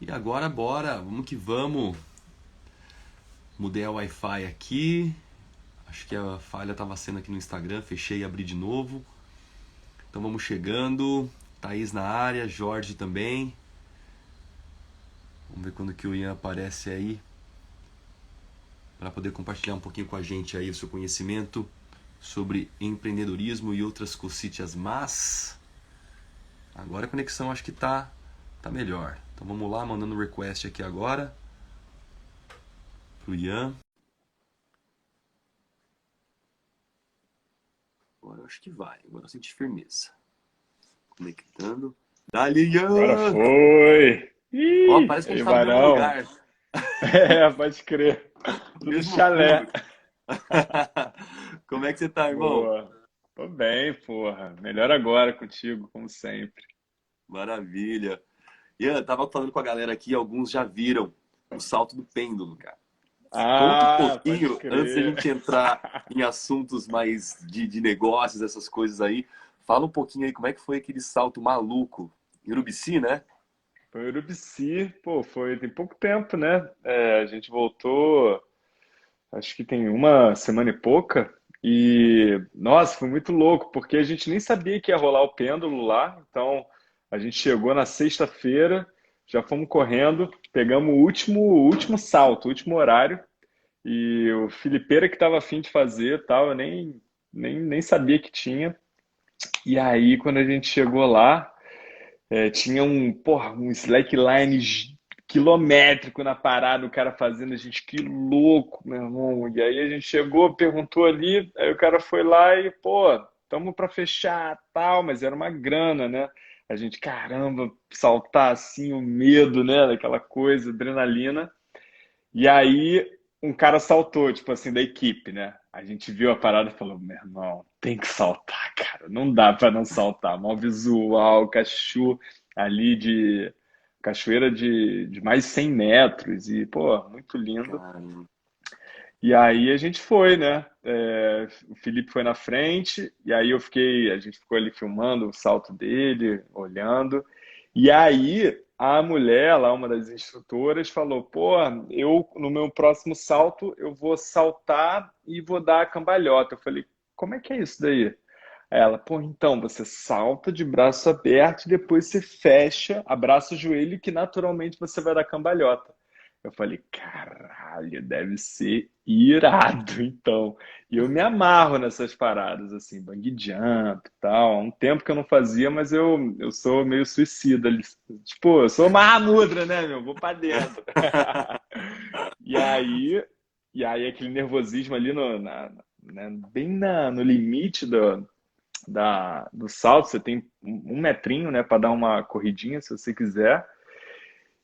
E agora bora, vamos que vamos. Mudei a Wi-Fi aqui. Acho que a falha estava sendo aqui no Instagram, fechei e abri de novo. Então vamos chegando. Thaís na área, Jorge também. Vamos ver quando que o Ian aparece aí para poder compartilhar um pouquinho com a gente aí o seu conhecimento sobre empreendedorismo e outras cositas más. Agora a conexão acho que tá melhor. Então vamos lá, mandando request aqui agora pro Ian. Agora eu acho que vai. Agora eu senti firmeza. Conectando. Dali, Agora Ian! foi! Ó, Ih, parece que a aí, gente tá no mesmo Varão. lugar. É, pode crer. Tudo Mesmo chalé. fundo. Como é que você tá, irmão? Boa. Tô bem, porra. Melhor agora contigo, como sempre. Maravilha. Ian, tava falando com a galera aqui, alguns já viram o salto do pêndulo, cara. Conta um Ah, pode pouquinho, antes da crer. gente entrar em assuntos mais de negócios, essas coisas aí. Fala um pouquinho aí como é que foi aquele salto maluco. Em Urubici, né? Foi o Urubici, pô, tem pouco tempo, né? É, a gente voltou, acho que tem uma semana e pouca. E, nossa, foi muito louco, porque a gente nem sabia que ia rolar o pêndulo lá. Então, a gente chegou na sexta-feira, já fomos correndo, pegamos o último salto, o último horário. E o Filipeira que estava afim de fazer, tal, eu nem sabia que tinha. E aí, quando a gente chegou lá, tinha um slackline quilométrico na parada, o cara fazendo, a gente, que louco, meu irmão. E aí a gente chegou, perguntou ali, aí o cara foi lá e, pô, tamo pra fechar, tal, mas era uma grana, né? A gente, caramba, saltar assim, o medo, né, daquela coisa, adrenalina. E aí um cara saltou, tipo assim, da equipe, né? A gente viu a parada e falou, meu irmão, tem que saltar, cara. Não dá pra não saltar. Mó visual, ali de cachoeira de mais de 100 metros e, pô, muito lindo. Caramba. E aí a gente foi, né? O Felipe foi na frente, e aí a gente ficou ali filmando o salto dele, olhando. E aí a mulher, lá, uma das instrutoras, falou: pô, eu no meu próximo salto eu vou saltar e vou dar a cambalhota. Eu falei: como é que é isso daí? Aí ela, pô, então você salta de braço aberto e depois você fecha, abraça o joelho que naturalmente você vai dar cambalhota. Eu falei, caralho, deve ser irado, então. E eu me amarro nessas paradas, assim, bungee jump e tal. Há um tempo que eu não fazia, mas eu sou meio suicida. Tipo, eu sou Mahamudra, né, meu? Vou pra dentro. E aí, aquele nervosismo ali no limite do salto, você tem um metrinho, né, para dar uma corridinha, se você quiser.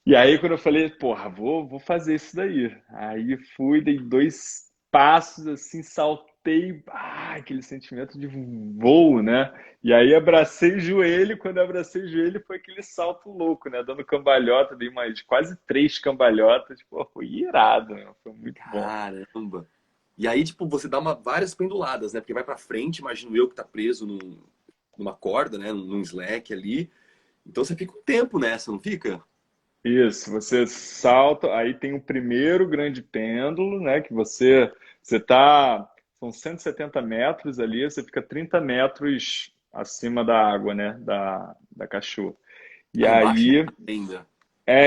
E aí, quando eu falei, porra, vou fazer isso daí. Aí fui, dei dois passos, assim, saltei, aquele sentimento de voo, né? E aí abracei o joelho, quando eu abracei o joelho foi aquele salto louco, né? Dando cambalhota, dei mais quase três cambalhotas, pô, foi irado, né? Foi muito bom. Caramba. E aí, tipo, você dá várias penduladas, né? Porque vai pra frente, imagino eu que tá preso numa corda, né? Num slack ali. Então você fica um tempo nessa, não fica? Isso, você salta, aí tem o primeiro grande pêndulo, né, que você tá, são 170 metros ali, você fica 30 metros acima da água, né, da cachoeira. E Ah, embaixo é aí, ainda.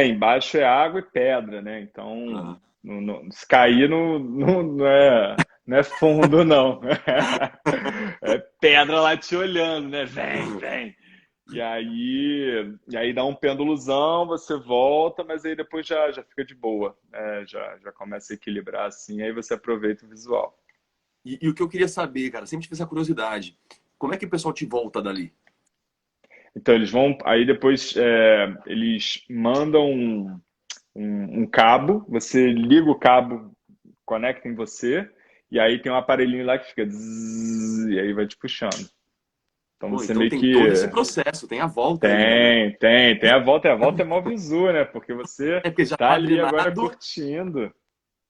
embaixo é água e pedra, né, então, Aham. se cair não é fundo, não. É pedra lá te olhando, né, vem, vem. E aí dá um pêndulozão, você volta, mas aí depois já fica de boa, né? Já começa a equilibrar assim, aí você aproveita o visual. E o que eu queria saber, cara, sempre tive essa curiosidade. Como é que o pessoal te volta dali? Então eles vão, aí depois eles mandam um cabo, você liga o cabo, conecta em você, e aí tem um aparelhinho lá que fica zzz, e aí vai te puxando. Então Pô, você então meio tem que todo esse processo, tem a volta ainda, né? tem a volta é mó visu, né? Porque você É porque já tá tá ali agora drenado, curtindo.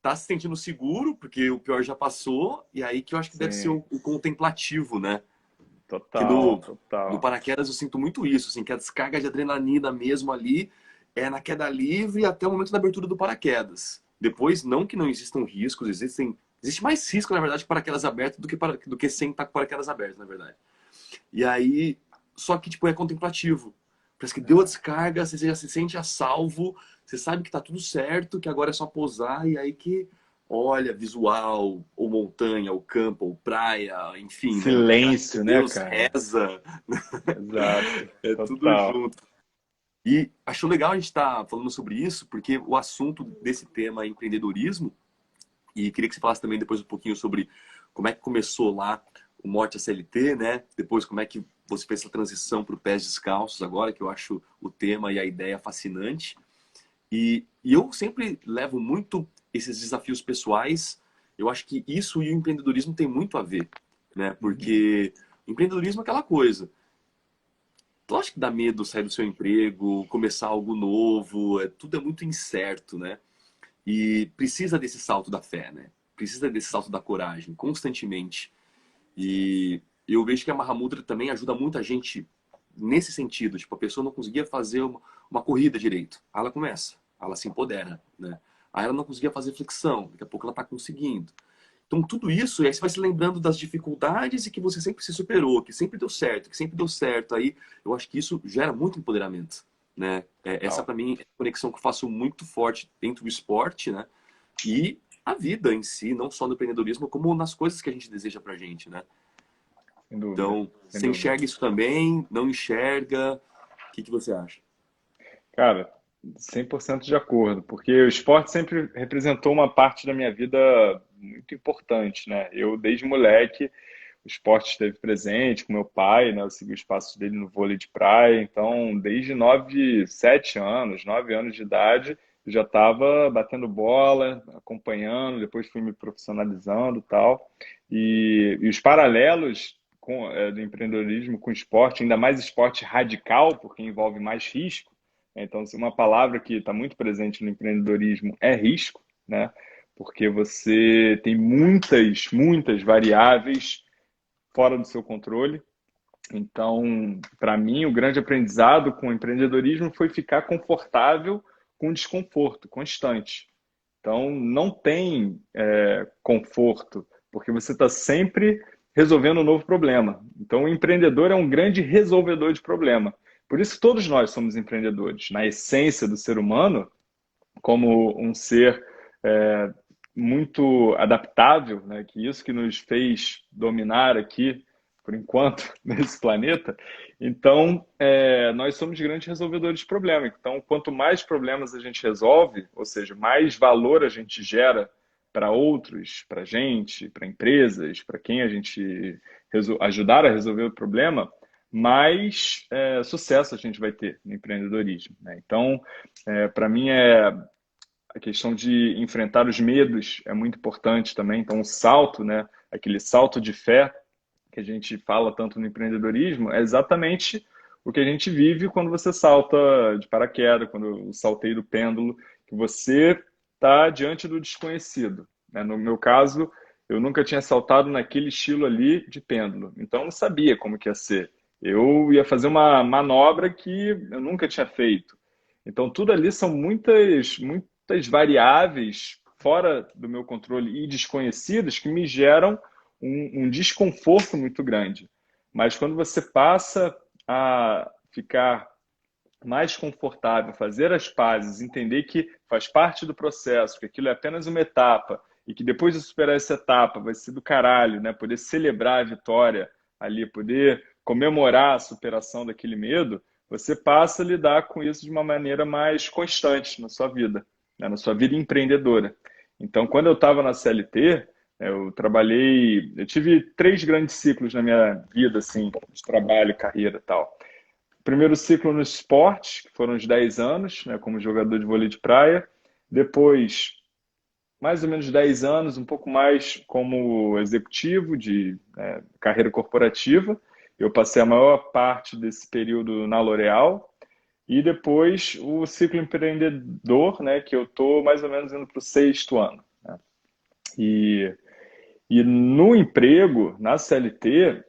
tá se sentindo seguro, porque o pior já passou, e aí que eu acho que deve ser Sim. o contemplativo, né? Que Total, no total. paraquedas eu sinto muito isso, assim, que a descarga de adrenalina mesmo ali, é na queda livre até o momento da abertura do paraquedas. Depois, não que não existam riscos, existe mais risco, na verdade, de paraquedas aberto do que sem estar com paraquedas aberto, na verdade. E aí, só que, tipo, é contemplativo. Parece que deu a descarga, você já se sente a salvo, você sabe que tá tudo certo, que agora é só pousar, e aí que olha, visual, ou montanha, ou campo, ou praia, enfim, né? Agradece a Silêncio, né, Deus, cara? reza, Exato, é tudo total. junto. E acho legal a gente estar falando sobre isso, porque o assunto desse tema é empreendedorismo, e queria que você falasse também depois um pouquinho sobre como é que começou lá o Morte a CLT, né? Depois como é que você fez essa transição para o Pés Descalços agora, que eu acho o tema e a ideia fascinante. E eu sempre levo muito esses desafios pessoais. Eu acho que isso e o empreendedorismo tem muito a ver, né? Uhum. Porque empreendedorismo é aquela coisa. Lógico que dá medo sair do seu emprego, começar algo novo, tudo é muito incerto, né? E precisa desse salto da fé, né? Precisa desse salto da coragem, constantemente. E eu vejo que a Mahamudra também ajuda muita gente nesse sentido. Tipo, a pessoa não conseguia fazer uma corrida direito. Aí ela começa, ela se empodera, né? Aí ela não conseguia fazer flexão, daqui a pouco ela está conseguindo. Então, tudo isso, e aí você vai se lembrando das dificuldades e que você sempre se superou, que sempre deu certo, que sempre deu certo. Aí eu acho que isso gera muito empoderamento, né? Essa, Total. para mim, é a conexão que eu faço muito forte dentro do esporte, né? E a vida em si, não só no empreendedorismo, como nas coisas que a gente deseja pra gente, né? Sem dúvida, Então, sem você dúvida. enxerga isso também? Não enxerga? O que você acha? Cara, 100% de acordo, porque o esporte sempre representou uma parte da minha vida muito importante, né? Eu, desde moleque, o esporte esteve presente com meu pai, né? Eu segui os passos dele no vôlei de praia, então, desde 9 anos de idade, eu já estava batendo bola, acompanhando, depois fui me profissionalizando e tal. E os paralelos do empreendedorismo com o esporte, ainda mais esporte radical, porque envolve mais risco. Então, se uma palavra que está muito presente no empreendedorismo é risco, né? Porque você tem muitas variáveis fora do seu controle. Então, para mim, o grande aprendizado com o empreendedorismo foi ficar confortável com o desconforto constante. Então, não tem conforto, porque você está sempre resolvendo um novo problema. Então, o empreendedor é um grande resolvedor de problema. Por isso, todos nós somos empreendedores. Na essência do ser humano, como um ser é, muito adaptável, né? Que isso que nos fez dominar aqui, por enquanto, nesse planeta. Então, nós somos grandes resolvedores de problemas. Então, quanto mais problemas a gente resolve, ou seja, mais valor a gente gera para outros, para gente, para empresas, para quem a gente ajudar a resolver o problema, mais sucesso a gente vai ter no empreendedorismo, né? Então, para mim a questão de enfrentar os medos é muito importante também. Então, o salto, né, aquele salto de fé que a gente fala tanto no empreendedorismo, é exatamente o que a gente vive quando você salta de paraquedas, quando eu saltei do pêndulo, que você está diante do desconhecido, né? No meu caso, eu nunca tinha saltado naquele estilo ali de pêndulo, então eu não sabia como que ia ser. Eu ia fazer uma manobra que eu nunca tinha feito. Então, tudo ali são muitas variáveis fora do meu controle e desconhecidas que me geram um desconforto muito grande. Mas quando você passa a ficar mais confortável, fazer as pazes, entender que faz parte do processo, que aquilo é apenas uma etapa e que depois de superar essa etapa vai ser do caralho, né? Poder celebrar a vitória ali, poder comemorar a superação daquele medo, você passa a lidar com isso de uma maneira mais constante na sua vida, né? Na sua vida empreendedora. Então, quando eu estava na CLT, eu tive três grandes ciclos na minha vida, assim, de trabalho, carreira e tal. Primeiro ciclo no esporte, que foram uns 10 anos, né, como jogador de vôlei de praia. Depois, mais ou menos 10 anos, um pouco mais como executivo de carreira corporativa. Eu passei a maior parte desse período na L'Oréal. E depois o ciclo empreendedor, né, que eu estou mais ou menos indo para o sexto ano. Né? E e no emprego, na CLT,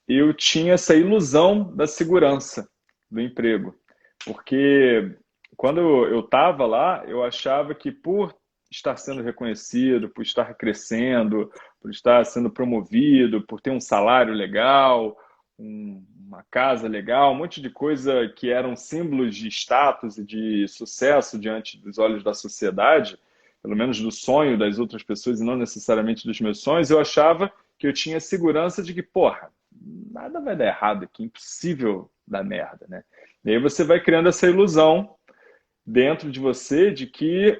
eu tinha essa ilusão da segurança do emprego, porque quando eu estava lá, eu achava que por estar sendo reconhecido, por estar crescendo, por estar sendo promovido, por ter um salário legal, uma casa legal, um monte de coisa que eram símbolos de status e de sucesso diante dos olhos da sociedade, pelo menos do sonho das outras pessoas e não necessariamente dos meus sonhos, eu achava que eu tinha segurança de que, porra, nada vai dar errado aqui, impossível dar merda, né? E aí você vai criando essa ilusão dentro de você de que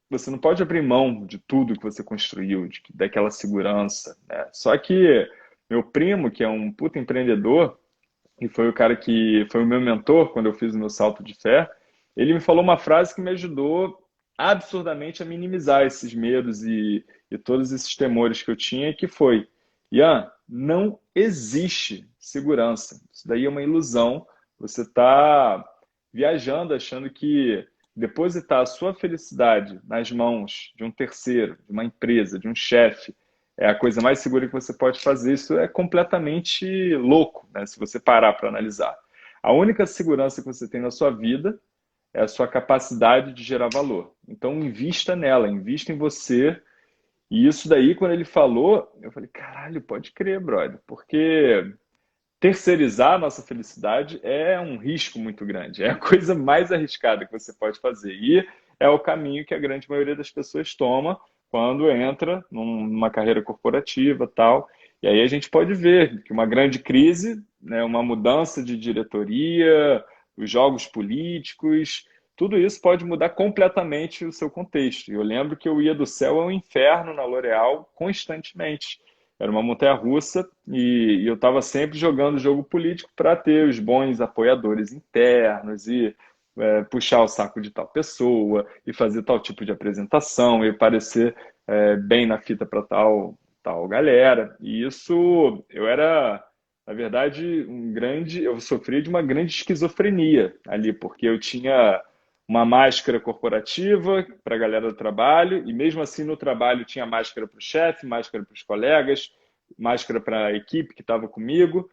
você não pode abrir mão de tudo que você construiu, daquela segurança, né? Só que meu primo, que é um puta empreendedor, e foi o cara que foi o meu mentor quando eu fiz o meu salto de fé, ele me falou uma frase que me ajudou absurdamente a minimizar esses medos e todos esses temores que eu tinha, que foi: Ian, não existe segurança. Isso daí é uma ilusão. Você está viajando achando que depositar a sua felicidade nas mãos de um terceiro, de uma empresa, de um chefe, é a coisa mais segura que você pode fazer. Isso é completamente louco, né? Se você parar para analisar. A única segurança que você tem na sua vida é a sua capacidade de gerar valor. Então, invista nela, invista em você. E isso daí, quando ele falou, eu falei, caralho, pode crer, brother, porque terceirizar a nossa felicidade é um risco muito grande. É a coisa mais arriscada que você pode fazer. E é o caminho que a grande maioria das pessoas toma quando entra numa carreira corporativa, tal. E aí a gente pode ver que uma grande crise, né, uma mudança de diretoria, os jogos políticos, tudo isso pode mudar completamente o seu contexto. E eu lembro que eu ia do céu ao inferno na L'Oréal constantemente. Era uma montanha-russa e eu estava sempre jogando jogo político para ter os bons apoiadores internos e puxar o saco de tal pessoa e fazer tal tipo de apresentação e parecer bem na fita para tal galera. E isso eu era, na verdade, eu sofria de uma grande esquizofrenia ali, porque eu tinha uma máscara corporativa para a galera do trabalho, e mesmo assim no trabalho tinha máscara para o chefe, máscara para os colegas, máscara para a equipe que estava comigo,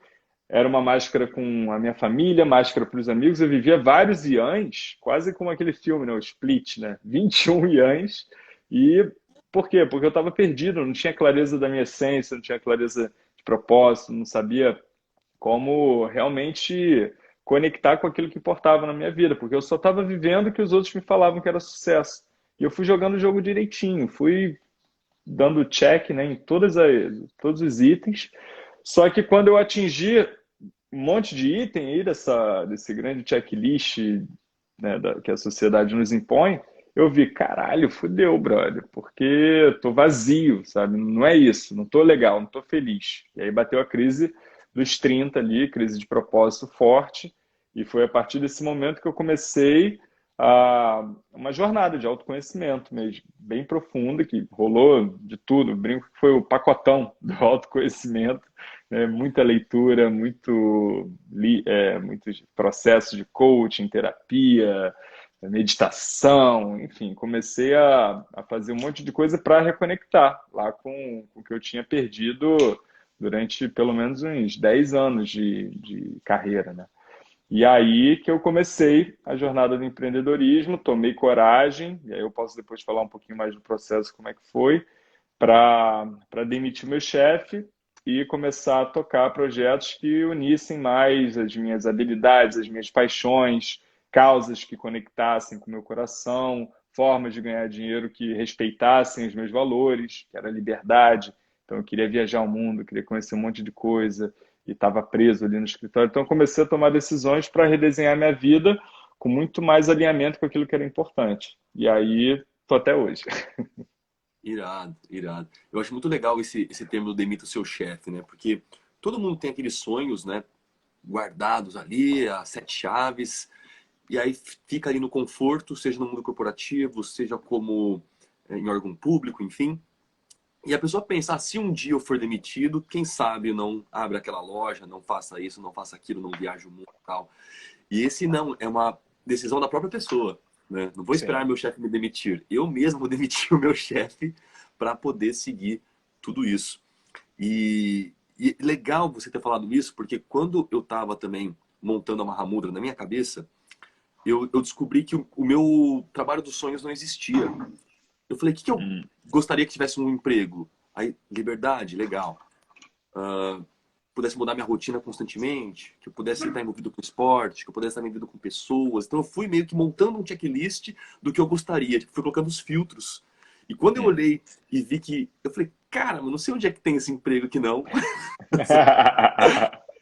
era uma máscara com a minha família, máscara para os amigos. Eu vivia vários Ians, quase como aquele filme, né? O Split, né? 21 Ians. E por quê? Porque eu estava perdido, não tinha clareza da minha essência, não tinha clareza de propósito, não sabia como realmente conectar com aquilo que importava na minha vida, porque eu só estava vivendo o que os outros me falavam que era sucesso. E eu fui jogando o jogo direitinho, fui dando check, né, em todos os itens. Só que quando eu atingi um monte de item aí desse grande checklist, né, que a sociedade nos impõe, eu vi, caralho, fudeu, brother, porque tô vazio, sabe? Não é isso, não tô legal, não tô feliz. E aí bateu a crise dos 30 ali, crise de propósito forte, e foi a partir desse momento que eu comecei uma jornada de autoconhecimento mesmo, bem profunda, que rolou de tudo. Brinco que foi o pacotão do autoconhecimento, né? Muita leitura, muitos processos de coaching, terapia, meditação, enfim, comecei a fazer um monte de coisa para reconectar lá com o que eu tinha perdido durante pelo menos uns 10 anos de carreira, né? E aí que eu comecei a jornada do empreendedorismo, tomei coragem, e aí eu posso depois falar um pouquinho mais do processo, como é que foi, para demitir meu chefe e começar a tocar projetos que unissem mais as minhas habilidades, as minhas paixões, causas que conectassem com o meu coração, formas de ganhar dinheiro que respeitassem os meus valores, que era a liberdade. Então eu queria viajar o mundo, queria conhecer um monte de coisa e estava preso ali no escritório. Então eu comecei a tomar decisões para redesenhar minha vida com muito mais alinhamento com aquilo que era importante. E aí, tô até hoje. Irado, irado. Eu acho muito legal esse termo do demita o seu chefe, né? Porque todo mundo tem aqueles sonhos, né? Guardados ali, as sete chaves, e aí fica ali no conforto, seja no mundo corporativo, seja como em órgão público, enfim. E a pessoa pensa, se um dia eu for demitido, quem sabe eu não abra aquela loja, não faça isso, não faça aquilo, não viaje o mundo e tal. E esse não, é uma decisão da própria pessoa, né? Não vou esperar Sim, meu chefe me demitir. Eu mesmo vou demitir o meu chefe para poder seguir tudo isso. E legal você ter falado isso, porque quando eu estava também montando a Mahamudra na minha cabeça, eu descobri que o meu trabalho dos sonhos não existia. Eu falei, o que que eu Hum, gostaria que tivesse um emprego? Aí, liberdade, legal. Pudesse mudar minha rotina constantemente, que eu pudesse estar envolvido com esporte, que eu pudesse estar envolvido com pessoas. Então eu fui meio que montando um checklist do que eu gostaria, tipo, fui colocando os filtros. E quando eu hum. olhei e vi que, eu falei, cara, eu não sei onde é que tem esse emprego aqui não.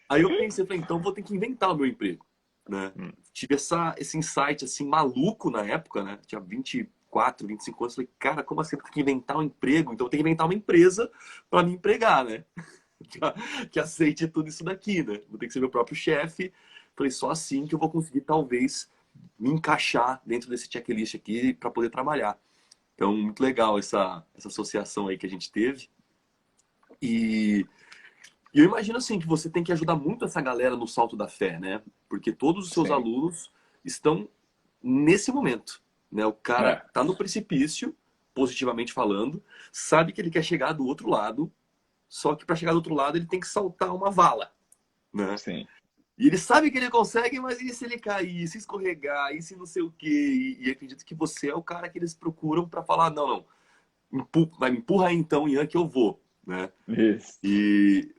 Aí eu pensei, eu falei, então vou ter que inventar o meu emprego, né? Tive esse insight assim maluco na época, né? Tinha 24, 25 anos, falei, cara, como assim eu tenho que inventar um emprego? Então eu tenho que inventar uma empresa para me empregar, né? Que aceite tudo isso daqui, né? Vou ter que ser meu próprio chefe. Falei, só assim que eu vou conseguir talvez me encaixar dentro desse checklist aqui para poder trabalhar. Então, muito legal essa associação aí que a gente teve. E e eu imagino assim que você tem que ajudar muito essa galera no salto da fé, né? Porque todos os seus Sim. alunos estão nesse momento, né? O cara É, tá no precipício, positivamente falando, sabe que ele quer chegar do outro lado, só que para chegar do outro lado ele tem que saltar uma vala, né? sim. E ele sabe que ele consegue, mas e se ele cair, e se escorregar, e se não sei o quê? E acredito que você é o cara que eles procuram para falar, não, não, vai, me empurra aí então, Ian, que eu vou, né? Isso. E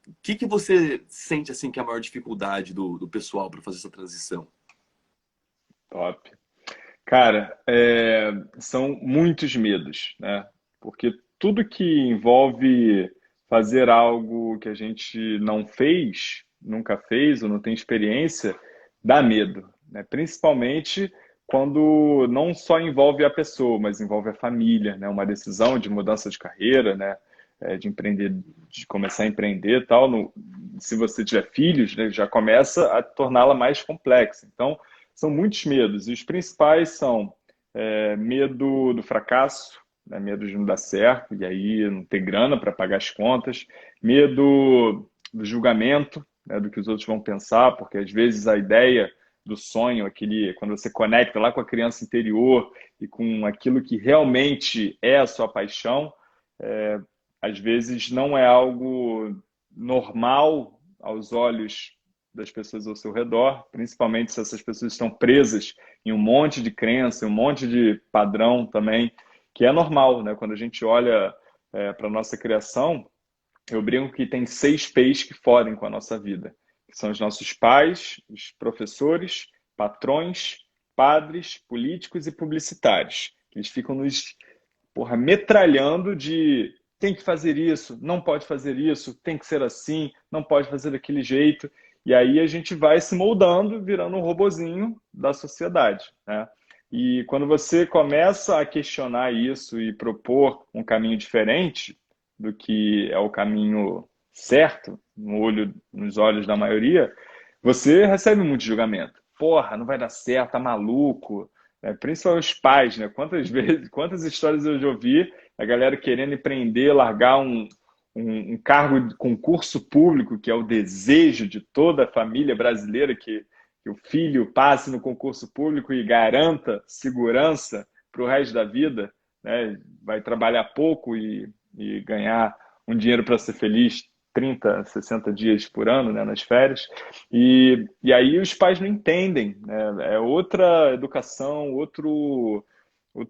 o que você sente assim que é a maior dificuldade do pessoal para fazer essa transição? Top. Cara, são muitos medos, né? Porque tudo que envolve fazer algo que a gente não fez, nunca fez ou não tem experiência, dá medo, né? Principalmente quando não só envolve a pessoa, mas envolve a família, né? Uma decisão de mudança de carreira, né? De empreender, de começar a empreender e tal. Se você tiver filhos, né? Já começa a torná-la mais complexa. Então, são muitos medos, e os principais são medo do fracasso, né? Medo de não dar certo, e aí não ter grana para pagar as contas, medo do julgamento, né? Do que os outros vão pensar, porque às vezes a ideia do sonho, aquele, quando você conecta lá com a criança interior e com aquilo que realmente é a sua paixão, às vezes não é algo normal aos olhos das pessoas ao seu redor, principalmente se essas pessoas estão presas em um monte de crença, em um monte de padrão também, que é normal, né? Quando a gente olha para a nossa criação, eu brinco que tem 6 P's que fodem com a nossa vida, que são os nossos pais, os professores, patrões, padres, políticos e publicitários. Eles ficam nos metralhando de tem que fazer isso, não pode fazer isso, tem que ser assim, não pode fazer daquele jeito. E aí a gente vai se moldando, virando um robozinho da sociedade, né? E quando você começa a questionar isso e propor um caminho diferente do que é o caminho certo, nos olhos da maioria, você recebe muito julgamento. Porra, não vai dar certo, tá maluco, principalmente os pais, né? Quantas vezes, quantas histórias eu já ouvi a galera querendo empreender, largar um cargo de concurso público, que é o desejo de toda a família brasileira, que o filho passe no concurso público e garanta segurança para o resto da vida, né? Vai trabalhar pouco e ganhar um dinheiro para ser feliz 30, 60 dias por ano, né, nas férias. E aí os pais não entendem, né? É outra educação, outro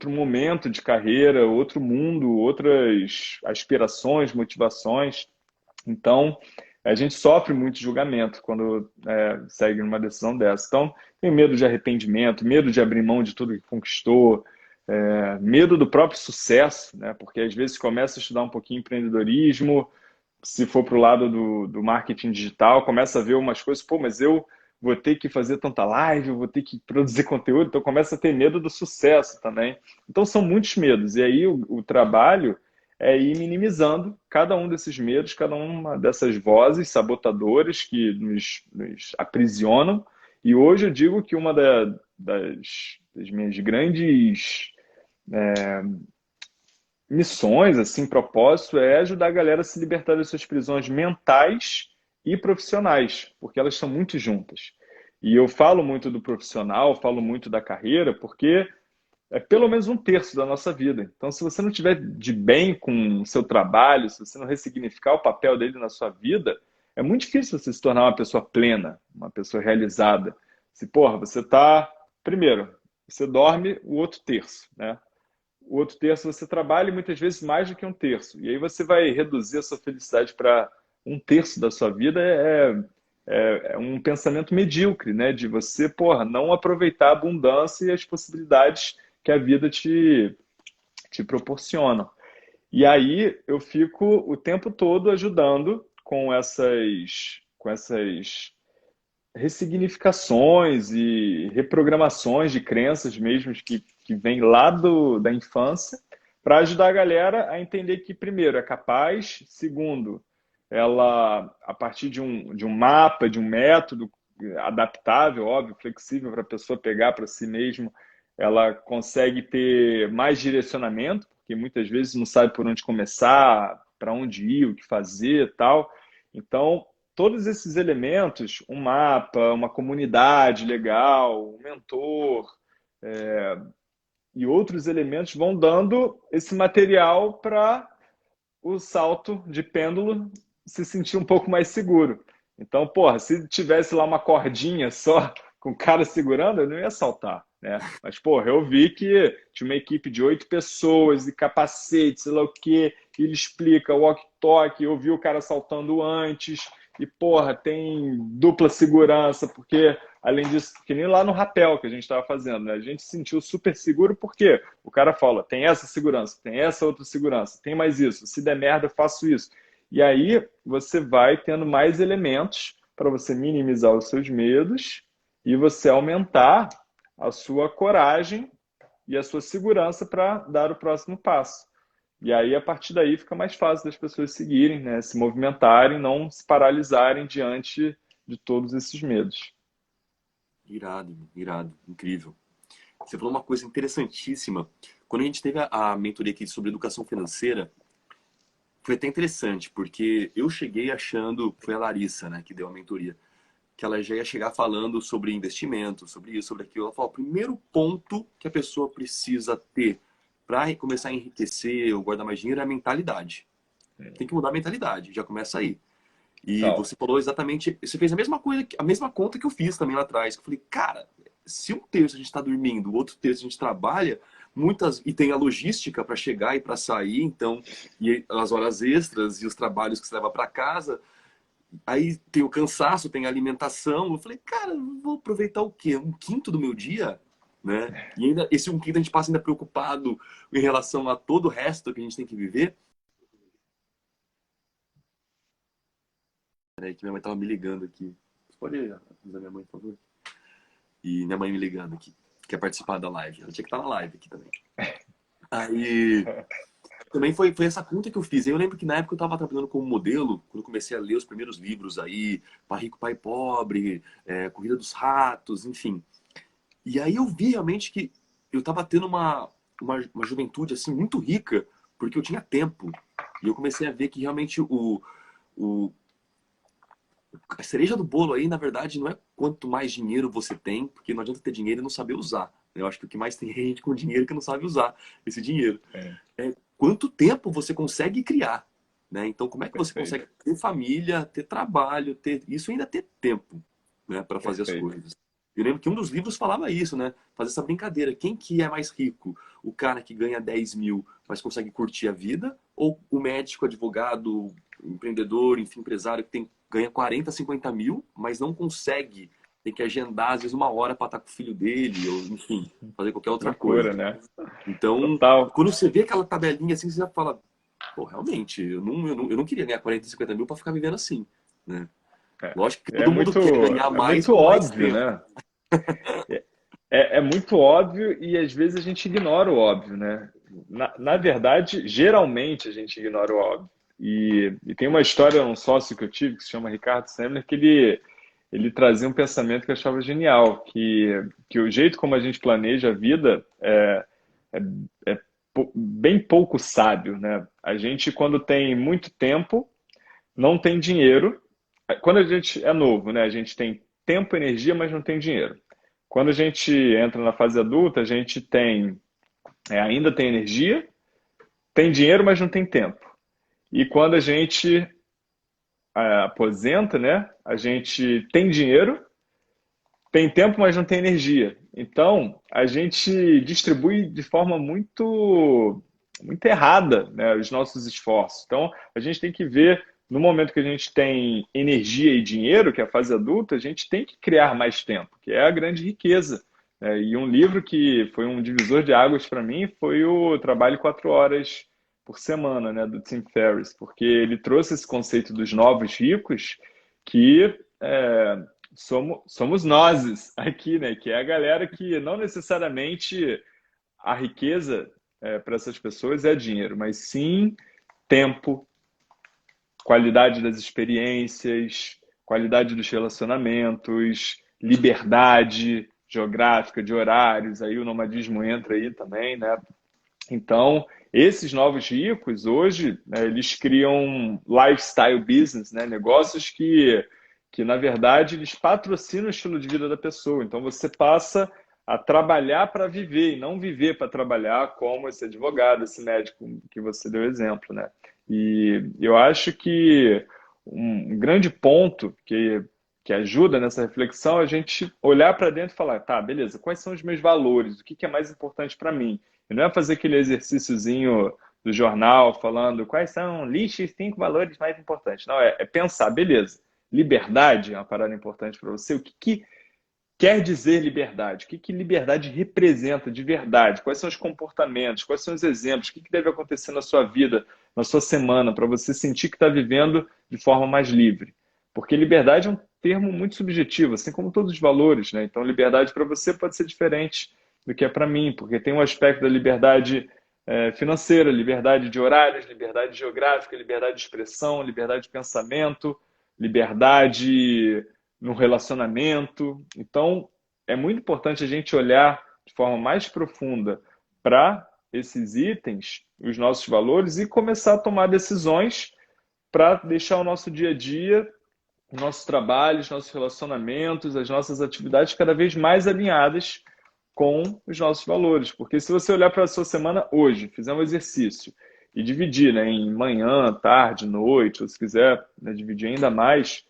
momento de carreira, outro mundo, outras aspirações, motivações. Então, a gente sofre muito julgamento quando segue numa decisão dessa. Então, tem medo de arrependimento, medo de abrir mão de tudo que conquistou, medo do próprio sucesso, né? Porque às vezes começa a estudar um pouquinho empreendedorismo, se for para o lado do marketing digital, começa a ver umas coisas, pô, mas eu vou ter que fazer tanta live, eu vou ter que produzir conteúdo, então começa a ter medo do sucesso também. Então são muitos medos, e aí o trabalho é ir minimizando cada um desses medos, cada uma dessas vozes sabotadoras que nos aprisionam. E hoje eu digo que uma das minhas grandes missões, assim, propósito é ajudar a galera a se libertar das suas prisões mentais e profissionais, porque elas são muito juntas. E eu falo muito do profissional, falo muito da carreira, porque é pelo menos um terço da nossa vida. Então, se você não tiver de bem com o seu trabalho, se você não ressignificar o papel dele na sua vida, é muito difícil você se tornar uma pessoa plena, uma pessoa realizada. Se, porra, você está primeiro, você dorme o outro terço, né? O outro terço você trabalha e muitas vezes mais do que um terço. E aí você vai reduzir a sua felicidade para um terço da sua vida. É um pensamento medíocre, né? De você, porra, não aproveitar a abundância e as possibilidades que a vida te proporciona. E aí eu fico o tempo todo ajudando com essas ressignificações e reprogramações de crenças mesmo que vêm lá da infância, para ajudar a galera a entender que, primeiro, é capaz, segundo, ela, a partir de um mapa, de um método adaptável, óbvio, flexível para a pessoa pegar para si mesmo, ela consegue ter mais direcionamento, porque muitas vezes não sabe por onde começar, para onde ir, o que fazer, tal. Então, todos esses elementos, um mapa, uma comunidade legal, um mentor, e outros elementos vão dando esse material para o salto de pêndulo se sentir um pouco mais seguro. Então, porra, se tivesse lá uma cordinha só com o cara segurando, eu não ia saltar, né? Mas, porra, eu vi que tinha uma equipe de 8 pessoas, de capacete, sei lá o quê, e ele explica walkie-talkie, eu vi o cara saltando antes, e, porra, tem dupla segurança, porque, além disso, que nem lá no rapel que a gente estava fazendo, né? A gente se sentiu super seguro porque o cara fala, tem essa segurança, tem essa outra segurança, tem mais isso, se der merda, eu faço isso. E aí você vai tendo mais elementos para você minimizar os seus medos e você aumentar a sua coragem e a sua segurança para dar o próximo passo. E aí, a partir daí, fica mais fácil das pessoas seguirem, né? Se movimentarem, não se paralisarem diante de todos esses medos. Irado, irado, incrível. Você falou uma coisa interessantíssima. Quando a gente teve a mentoria aqui sobre educação financeira, foi até interessante, porque eu cheguei achando, foi a Larissa, né, que deu a mentoria, que ela já ia chegar falando sobre investimento, sobre isso, sobre aquilo. Ela falou, o primeiro ponto que a pessoa precisa ter para começar a enriquecer ou guardar mais dinheiro é a mentalidade. Tem que mudar a mentalidade, já começa aí. E Tal. você falou exatamente, você fez a mesma coisa, a mesma conta que eu fiz também lá atrás. Que eu falei, cara, se um terço a gente está dormindo, o outro terço a gente trabalha, e tem a logística para chegar e para sair, então, e as horas extras e os trabalhos que você leva para casa, aí tem o cansaço, tem a alimentação. Eu falei, cara, eu vou aproveitar o quê? Um quinto do meu dia? Né? E ainda, esse um quinto a gente passa ainda preocupado em relação a todo o resto que a gente tem que viver. Peraí, que minha mãe tava me ligando aqui. Você pode avisar minha mãe, por favor? E minha mãe me ligando aqui. Quer participar da live. Ela tinha que estar na live aqui também. Aí, também foi essa conta que eu fiz. Eu lembro que na época eu estava trabalhando como modelo, quando eu comecei a ler os primeiros livros aí, Pai Rico, Pai Pobre, Corrida dos Ratos, enfim. E aí eu vi realmente que eu estava tendo uma juventude assim muito rica, porque eu tinha tempo. E eu comecei a ver que realmente o, a cereja do bolo aí, na verdade, não é quanto mais dinheiro você tem, porque não adianta ter dinheiro e não saber usar. Eu acho que o que mais tem é gente com dinheiro que não sabe usar esse dinheiro. É, É quanto tempo você consegue criar, né? Então, como é que você perfeito, consegue ter família, ter trabalho, ter isso e ainda ter tempo, né, para fazer as perfeito. coisas. Eu lembro que um dos livros falava isso, né? Fazer essa brincadeira. Quem que é mais rico? O cara que ganha 10 mil, mas consegue curtir a vida? Ou o médico, advogado, empreendedor, enfim, empresário que ganha 40, 50 mil, mas não consegue, tem que agendar às vezes uma hora para estar com o filho dele, ou enfim, fazer qualquer outra coisa. Loucura, né? Então, Total. quando você vê aquela tabelinha assim, você já fala, pô, realmente, eu não queria ganhar 40, 50 mil para ficar vivendo assim, né? É, Lógico que é todo mundo muito, quer ganhar é mais muito com mais óbvio, tempo. né? É muito óbvio e às vezes a gente ignora o óbvio, né? Na verdade, geralmente a gente ignora o óbvio. E tem uma história, um sócio que eu tive, que se chama Ricardo Semler, que ele trazia um pensamento que eu achava genial, que o jeito como a gente planeja a vida é, é bem pouco sábio, né? A gente, quando tem muito tempo, não tem dinheiro. Quando a gente é novo, né? A gente tem tempo, energia, mas não tem dinheiro. Quando a gente entra na fase adulta, a gente ainda tem energia, tem dinheiro, mas não tem tempo. E quando a gente aposenta, né? A gente tem dinheiro, tem tempo, mas não tem energia. Então, a gente distribui de forma muito errada, né, os nossos esforços. Então, a gente tem que ver, no momento que a gente tem energia e dinheiro, que é a fase adulta, a gente tem que criar mais tempo, que é a grande riqueza. Né? E um livro que foi um divisor de águas para mim foi o Trabalho 4 horas por semana, né, do Tim Ferriss, porque ele trouxe esse conceito dos novos ricos que somos nós aqui, né? Que é a galera que não necessariamente a riqueza para essas pessoas é dinheiro, mas sim tempo, qualidade das experiências, qualidade dos relacionamentos, liberdade geográfica, de horários, aí o nomadismo entra aí também, né? Então, esses novos ricos, hoje, né, eles criam lifestyle business, né, negócios que, na verdade, eles patrocinam o estilo de vida da pessoa. Então, você passa a trabalhar para viver e não viver para trabalhar, como esse advogado, esse médico que você deu exemplo, né? E eu acho que um grande ponto que ajuda nessa reflexão é a gente olhar para dentro e falar, tá, beleza, quais são os meus valores? O que é mais importante para mim? E não é fazer aquele exercíciozinho do jornal falando quais são, liste os 5 valores mais importantes. Não, é pensar, beleza, liberdade é uma parada importante para você. O que quer dizer liberdade? O que liberdade representa de verdade? Quais são os comportamentos? Quais são os exemplos? O que deve acontecer na sua vida, na sua semana, para você sentir que está vivendo de forma mais livre? Porque liberdade é um termo muito subjetivo, assim como todos os valores, né? Então, liberdade para você pode ser diferente do que é para mim, porque tem um aspecto da liberdade financeira, liberdade de horários, liberdade geográfica, liberdade de expressão, liberdade de pensamento, liberdade no relacionamento. Então, é muito importante a gente olhar de forma mais profunda para esses itens, os nossos valores, e começar a tomar decisões para deixar o nosso dia a dia, o nosso trabalho, os nossos relacionamentos, as nossas atividades cada vez mais alinhadas com os nossos valores. Porque se você olhar para a sua semana hoje, fizer um exercício e dividir, né, em manhã, tarde, noite, ou se quiser, né, dividir ainda mais,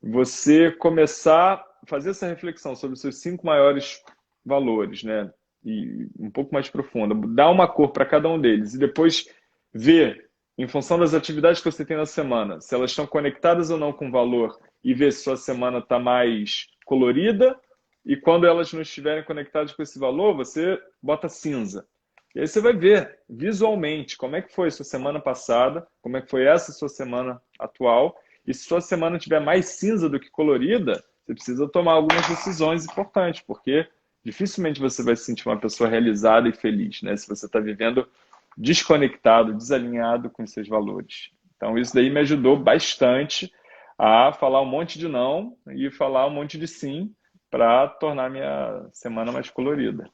você começar a fazer essa reflexão sobre os seus 5 maiores valores, né? E um pouco mais profunda, dar uma cor para cada um deles e depois ver, em função das atividades que você tem na semana, se elas estão conectadas ou não com o valor e ver se sua semana está mais colorida e quando elas não estiverem conectadas com esse valor, você bota cinza. E aí você vai ver visualmente como é que foi a sua semana passada, como é que foi essa sua semana atual e se sua semana tiver mais cinza do que colorida, você precisa tomar algumas decisões importantes, porque dificilmente você vai se sentir uma pessoa realizada e feliz, né? Se você está vivendo desconectado, desalinhado com os seus valores. Então, isso daí me ajudou bastante a falar um monte de não e falar um monte de sim para tornar minha semana mais colorida.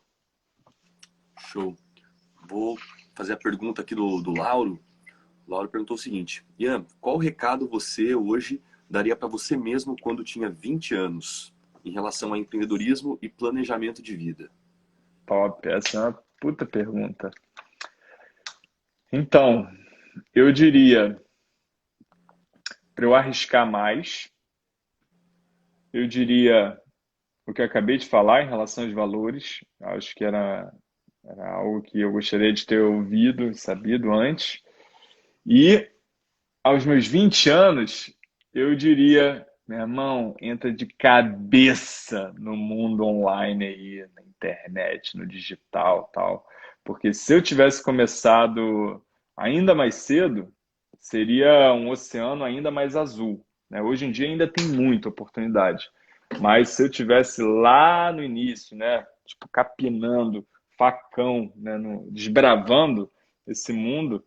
Show. Vou fazer a pergunta aqui do Lauro. O Lauro perguntou o seguinte: Ian, qual recado você hoje daria para você mesmo quando tinha 20 anos em relação a empreendedorismo e planejamento de vida? Top, essa é uma puta pergunta. Então, eu diria para eu arriscar mais, eu diria o que eu acabei de falar em relação aos valores. Acho que era algo que eu gostaria de ter ouvido e sabido antes. E aos meus 20 anos, eu diria, meu irmão, entra de cabeça no mundo online aí, na internet, no digital, tal. Porque se eu tivesse começado ainda mais cedo, seria um oceano ainda mais azul, né? Hoje em dia ainda tem muita oportunidade. Mas se eu tivesse lá no início, né, tipo capinando, facão, né, desbravando esse mundo,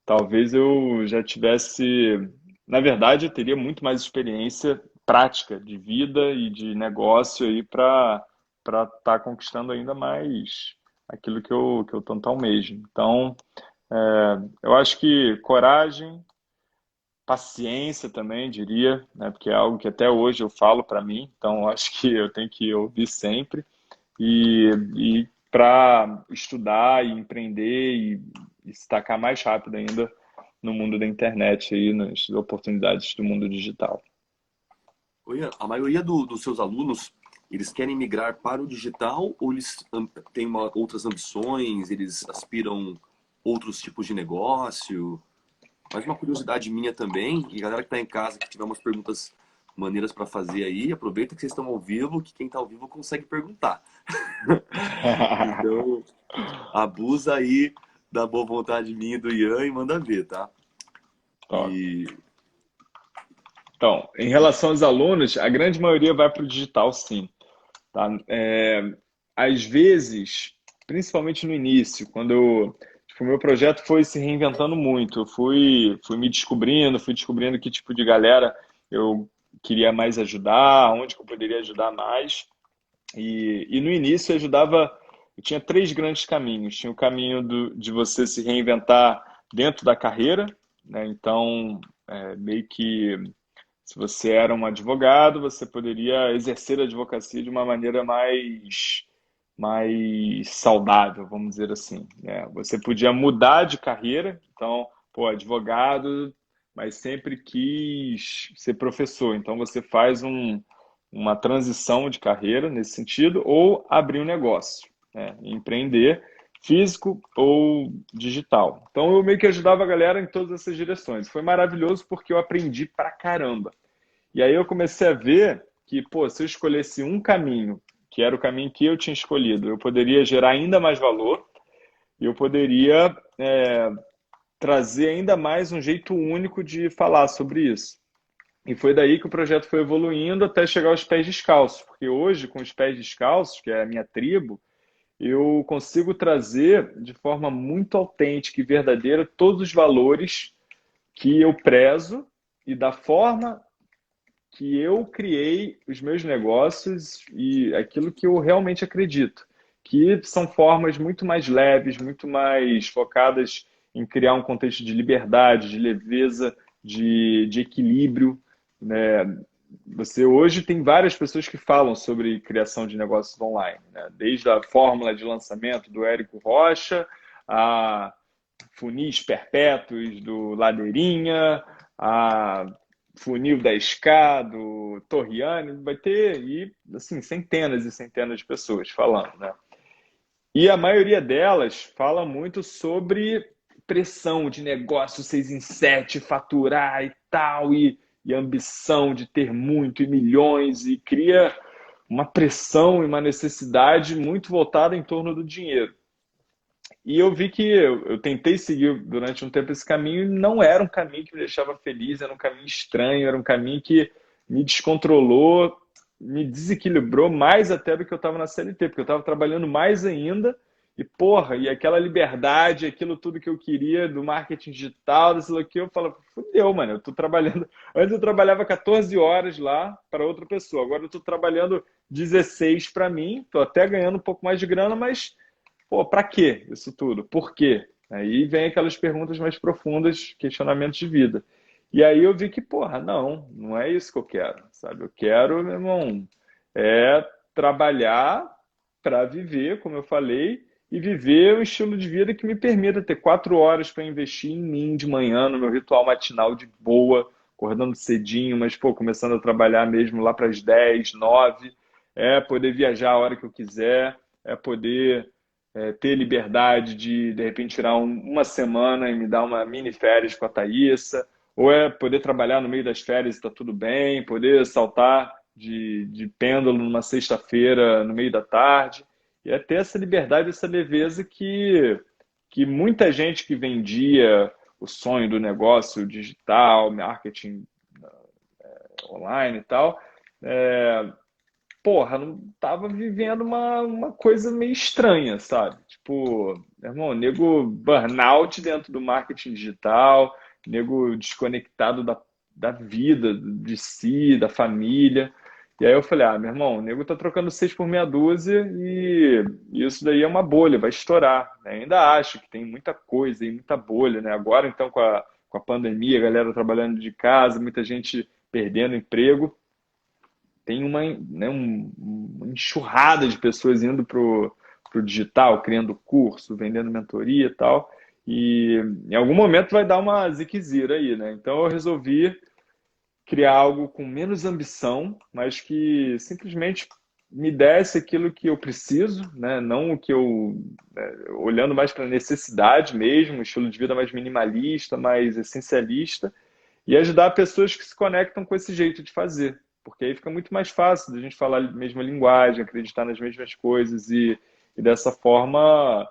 talvez eu já tivesse, na verdade, eu teria muito mais experiência prática de vida e de negócio aí para estar conquistando ainda mais aquilo que eu tanto almejo. Então, eu acho que coragem, paciência também, diria, né? Porque é algo que até hoje eu falo para mim, então eu acho que eu tenho que ouvir sempre e para estudar e empreender e se destacar mais rápido ainda no mundo da internet e nas oportunidades do mundo digital. Oi, Ian, a maioria dos seus alunos, eles querem migrar para o digital ou eles têm outras ambições, eles aspiram outros tipos de negócio? Mais uma curiosidade minha também, e galera que está em casa, que tiver umas perguntas maneiras para fazer aí, aproveita que vocês estão ao vivo, que quem está ao vivo consegue perguntar. Então, abusa aí da boa vontade minha e do Ian e manda ver, tá? Top. E Então, em relação aos alunos, a grande maioria vai para o digital, sim. Tá? Às vezes, principalmente no início, quando tipo, o meu projeto foi se reinventando muito, eu fui me descobrindo, fui descobrindo que tipo de galera eu queria mais ajudar, onde que eu poderia ajudar mais. E no início eu tinha três grandes caminhos. Tinha o caminho de você se reinventar dentro da carreira, né? Então, meio que se você era um advogado, você poderia exercer a advocacia de uma maneira mais saudável, vamos dizer assim, né? Você podia mudar de carreira, então, pô, advogado, mas sempre quis ser professor. Então, você faz uma transição de carreira nesse sentido, ou abrir um negócio, né? Empreender, físico ou digital. Então, eu meio que ajudava a galera em todas essas direções. Foi maravilhoso porque eu aprendi pra caramba. E aí eu comecei a ver que, pô, se eu escolhesse um caminho, que era o caminho que eu tinha escolhido, eu poderia gerar ainda mais valor e eu poderia trazer ainda mais um jeito único de falar sobre isso. E foi daí que o projeto foi evoluindo até chegar aos pés descalços, porque hoje, com os pés descalços, que é a minha tribo, eu consigo trazer de forma muito autêntica e verdadeira todos os valores que eu prezo e da forma que eu criei os meus negócios e aquilo que eu realmente acredito, que são formas muito mais leves, muito mais focadas em criar um contexto de liberdade, de leveza, de equilíbrio, né? Você hoje tem várias pessoas que falam sobre criação de negócios online, né? Desde a fórmula de lançamento do Érico Rocha, a funis perpétuos do Ladeirinha, a funil 10K do Torriani, vai ter assim, centenas e centenas de pessoas falando, né? E a maioria delas fala muito sobre pressão de negócio 6 em 7, faturar e tal, e ambição de ter muito e milhões, e cria uma pressão e uma necessidade muito voltada em torno do dinheiro. E eu vi que eu tentei seguir durante um tempo esse caminho e não era um caminho que me deixava feliz, era um caminho estranho, era um caminho que me descontrolou, me desequilibrou mais até do que eu estava na CLT, porque eu estava trabalhando mais ainda e, porra, e aquela liberdade, aquilo tudo que eu queria do marketing digital, desse que eu falo, fudeu, mano, eu tô trabalhando. Antes eu trabalhava 14 horas lá para outra pessoa, agora eu tô trabalhando 16 para mim, tô até ganhando um pouco mais de grana, mas pô, para quê isso tudo? Por quê? Aí vem aquelas perguntas mais profundas, questionamentos de vida. E aí eu vi que, porra, não é isso que eu quero, sabe? Eu quero, meu irmão, trabalhar para viver, como eu falei, e viver um estilo de vida que me permita ter 4 horas para investir em mim de manhã, no meu ritual matinal de boa, acordando cedinho, mas, pô, começando a trabalhar mesmo lá para as 10, 9, poder viajar a hora que eu quiser, poder ter liberdade de repente, tirar uma semana e me dar uma mini férias com a Thaísa, ou poder trabalhar no meio das férias e tá tudo bem, poder saltar de pêndulo numa sexta-feira no meio da tarde, e ter essa liberdade, essa leveza que muita gente que vendia o sonho do negócio digital, marketing online e tal, porra, não tava vivendo uma coisa meio estranha, sabe? Tipo, meu irmão, nego burnout dentro do marketing digital, nego desconectado da vida, de si, da família. E aí eu falei, meu irmão, o nego tá trocando seis por meia dúzia e isso daí é uma bolha, vai estourar, né? Ainda acho que tem muita coisa e muita bolha, né? Agora, então, com a pandemia, a galera trabalhando de casa, muita gente perdendo emprego, tem uma enxurrada de pessoas indo pro digital, criando curso, vendendo mentoria e tal. E em algum momento vai dar uma ziquezira aí, né? Então eu resolvi criar algo com menos ambição, mas que simplesmente me desse aquilo que eu preciso, né? Não o que eu, olhando mais para a necessidade mesmo, um estilo de vida mais minimalista, mais essencialista, e ajudar pessoas que se conectam com esse jeito de fazer. Porque aí fica muito mais fácil da gente falar a mesma linguagem, acreditar nas mesmas coisas e dessa forma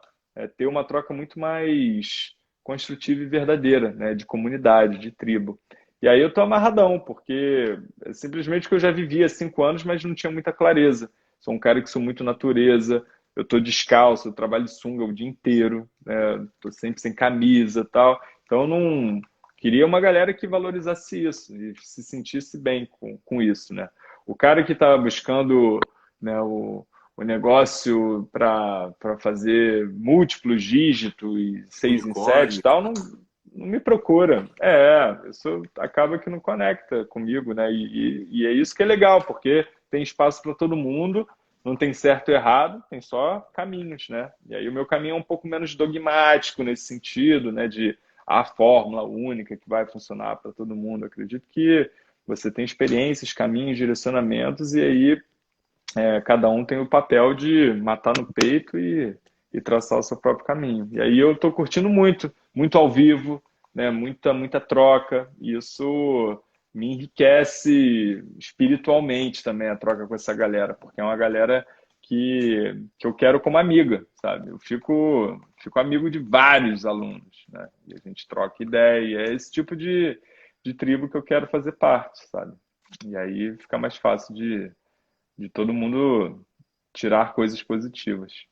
ter uma troca muito mais construtiva e verdadeira, né? De comunidade, de tribo. E aí eu tô amarradão, porque é simplesmente que eu já vivia há 5 anos, mas não tinha muita clareza. Sou um cara que sou muito natureza, eu tô descalço, eu trabalho de sunga o dia inteiro, né? Tô sempre sem camisa e tal. Então eu não queria uma galera que valorizasse isso e se sentisse bem com isso, né? O cara que está buscando, né, o negócio para fazer múltiplos dígitos e 6 em 7 e Unicórnio. tal, não me procura. Isso acaba que não conecta comigo, né? E é isso que é legal, porque tem espaço para todo mundo, não tem certo e errado, tem só caminhos, né? E aí o meu caminho é um pouco menos dogmático nesse sentido, né? De a fórmula única que vai funcionar para todo mundo. Eu acredito que você tem experiências, caminhos, direcionamentos, e aí cada um tem o papel de matar no peito e traçar o seu próprio caminho. E aí eu estou curtindo muito, muito ao vivo, né? Muita troca. E isso me enriquece espiritualmente também a troca com essa galera, porque é uma galera que eu quero como amiga, sabe? Eu fico amigo de vários alunos, né? E a gente troca ideia. É esse tipo de tribo que eu quero fazer parte, sabe? E aí fica mais fácil de todo mundo tirar coisas positivas.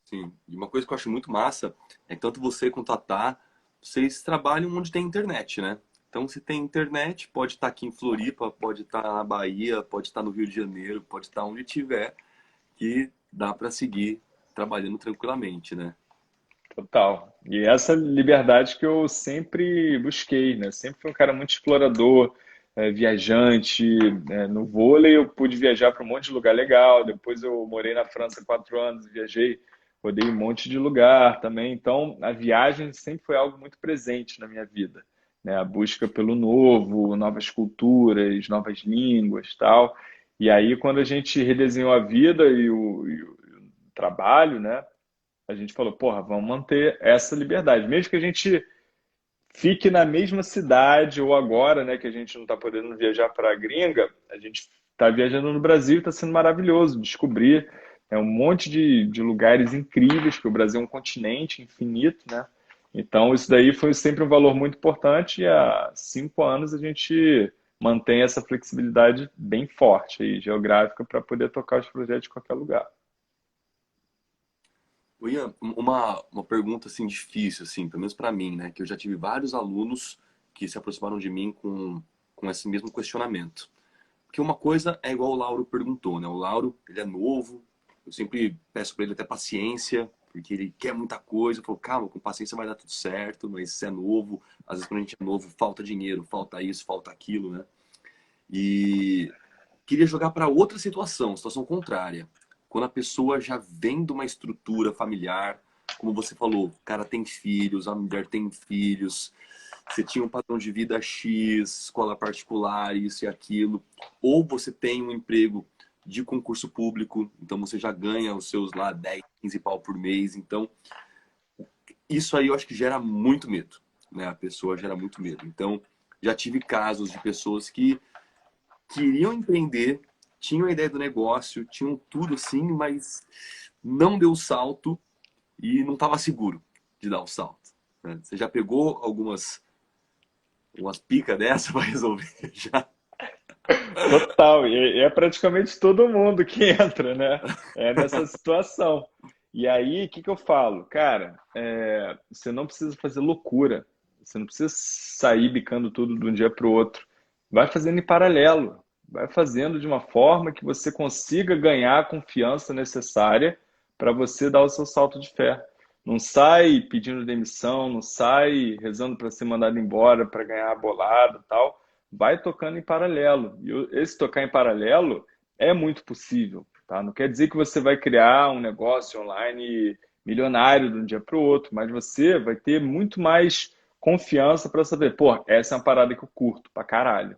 Sim. E uma coisa que eu acho muito massa é que tanto você quanto a Tá, vocês trabalham onde tem internet, né? Então, se tem internet, pode estar aqui em Floripa, pode estar na Bahia, pode estar no Rio de Janeiro, pode estar onde tiver, que dá para seguir trabalhando tranquilamente, né? Total. E essa liberdade que eu sempre busquei, né? Sempre fui um cara muito explorador, viajante. No vôlei eu pude viajar para um monte de lugar legal. Depois eu morei na França 4 anos, viajei, rodei um monte de lugar também. Então a viagem sempre foi algo muito presente na minha vida, né? A busca pelo novo, novas culturas, novas línguas, tal. E aí quando a gente redesenhou a vida e o trabalho, né? A gente falou, porra, vamos manter essa liberdade. Mesmo que a gente fique na mesma cidade, ou agora, né, que a gente não está podendo viajar para a gringa, a gente está viajando no Brasil e está sendo maravilhoso descobrir um monte de lugares incríveis, que o Brasil é um continente infinito, né? Então, isso daí foi sempre um valor muito importante e há 5 anos a gente mantém essa flexibilidade bem forte aí, geográfica, para poder tocar os projetos em qualquer lugar. Ô Ian, uma pergunta assim difícil, assim, pelo menos para mim, né? Que eu já tive vários alunos que se aproximaram de mim com esse mesmo questionamento. Porque uma coisa é igual o Lauro perguntou, né? O Lauro, ele é novo, eu sempre peço para ele até paciência, porque ele quer muita coisa. Eu falo, calma, com paciência vai dar tudo certo, mas se é novo, às vezes quando a gente é novo, falta dinheiro, falta isso, falta aquilo, né? E queria jogar para outra situação, situação contrária. Quando a pessoa já vem de uma estrutura familiar, como você falou, o cara tem filhos, a mulher tem filhos, você tinha um padrão de vida X, escola particular, isso e aquilo, ou você tem um emprego de concurso público, então você já ganha os seus lá 10, 15 pau por mês, então isso aí eu acho que gera muito medo, né? A pessoa gera muito medo. Então, já tive casos de pessoas que queriam empreender, tinham a ideia do negócio, tinham tudo assim, mas não deu o salto e não estava seguro de dar o salto, né? Você já pegou umas picas dessa para resolver já? Total, e é praticamente todo mundo que entra, né? É nessa situação. E aí, o que que eu falo? Cara, você não precisa fazer loucura, você não precisa sair bicando tudo de um dia para o outro. Vai fazendo em paralelo, vai fazendo de uma forma que você consiga ganhar a confiança necessária para você dar o seu salto de fé. Não sai pedindo demissão, não sai rezando para ser mandado embora, para ganhar a bolada e tal, vai tocando em paralelo. E esse tocar em paralelo é muito possível, tá? Não quer dizer que você vai criar um negócio online milionário de um dia para o outro, mas você vai ter muito mais confiança para saber, pô, essa é uma parada que eu curto pra caralho.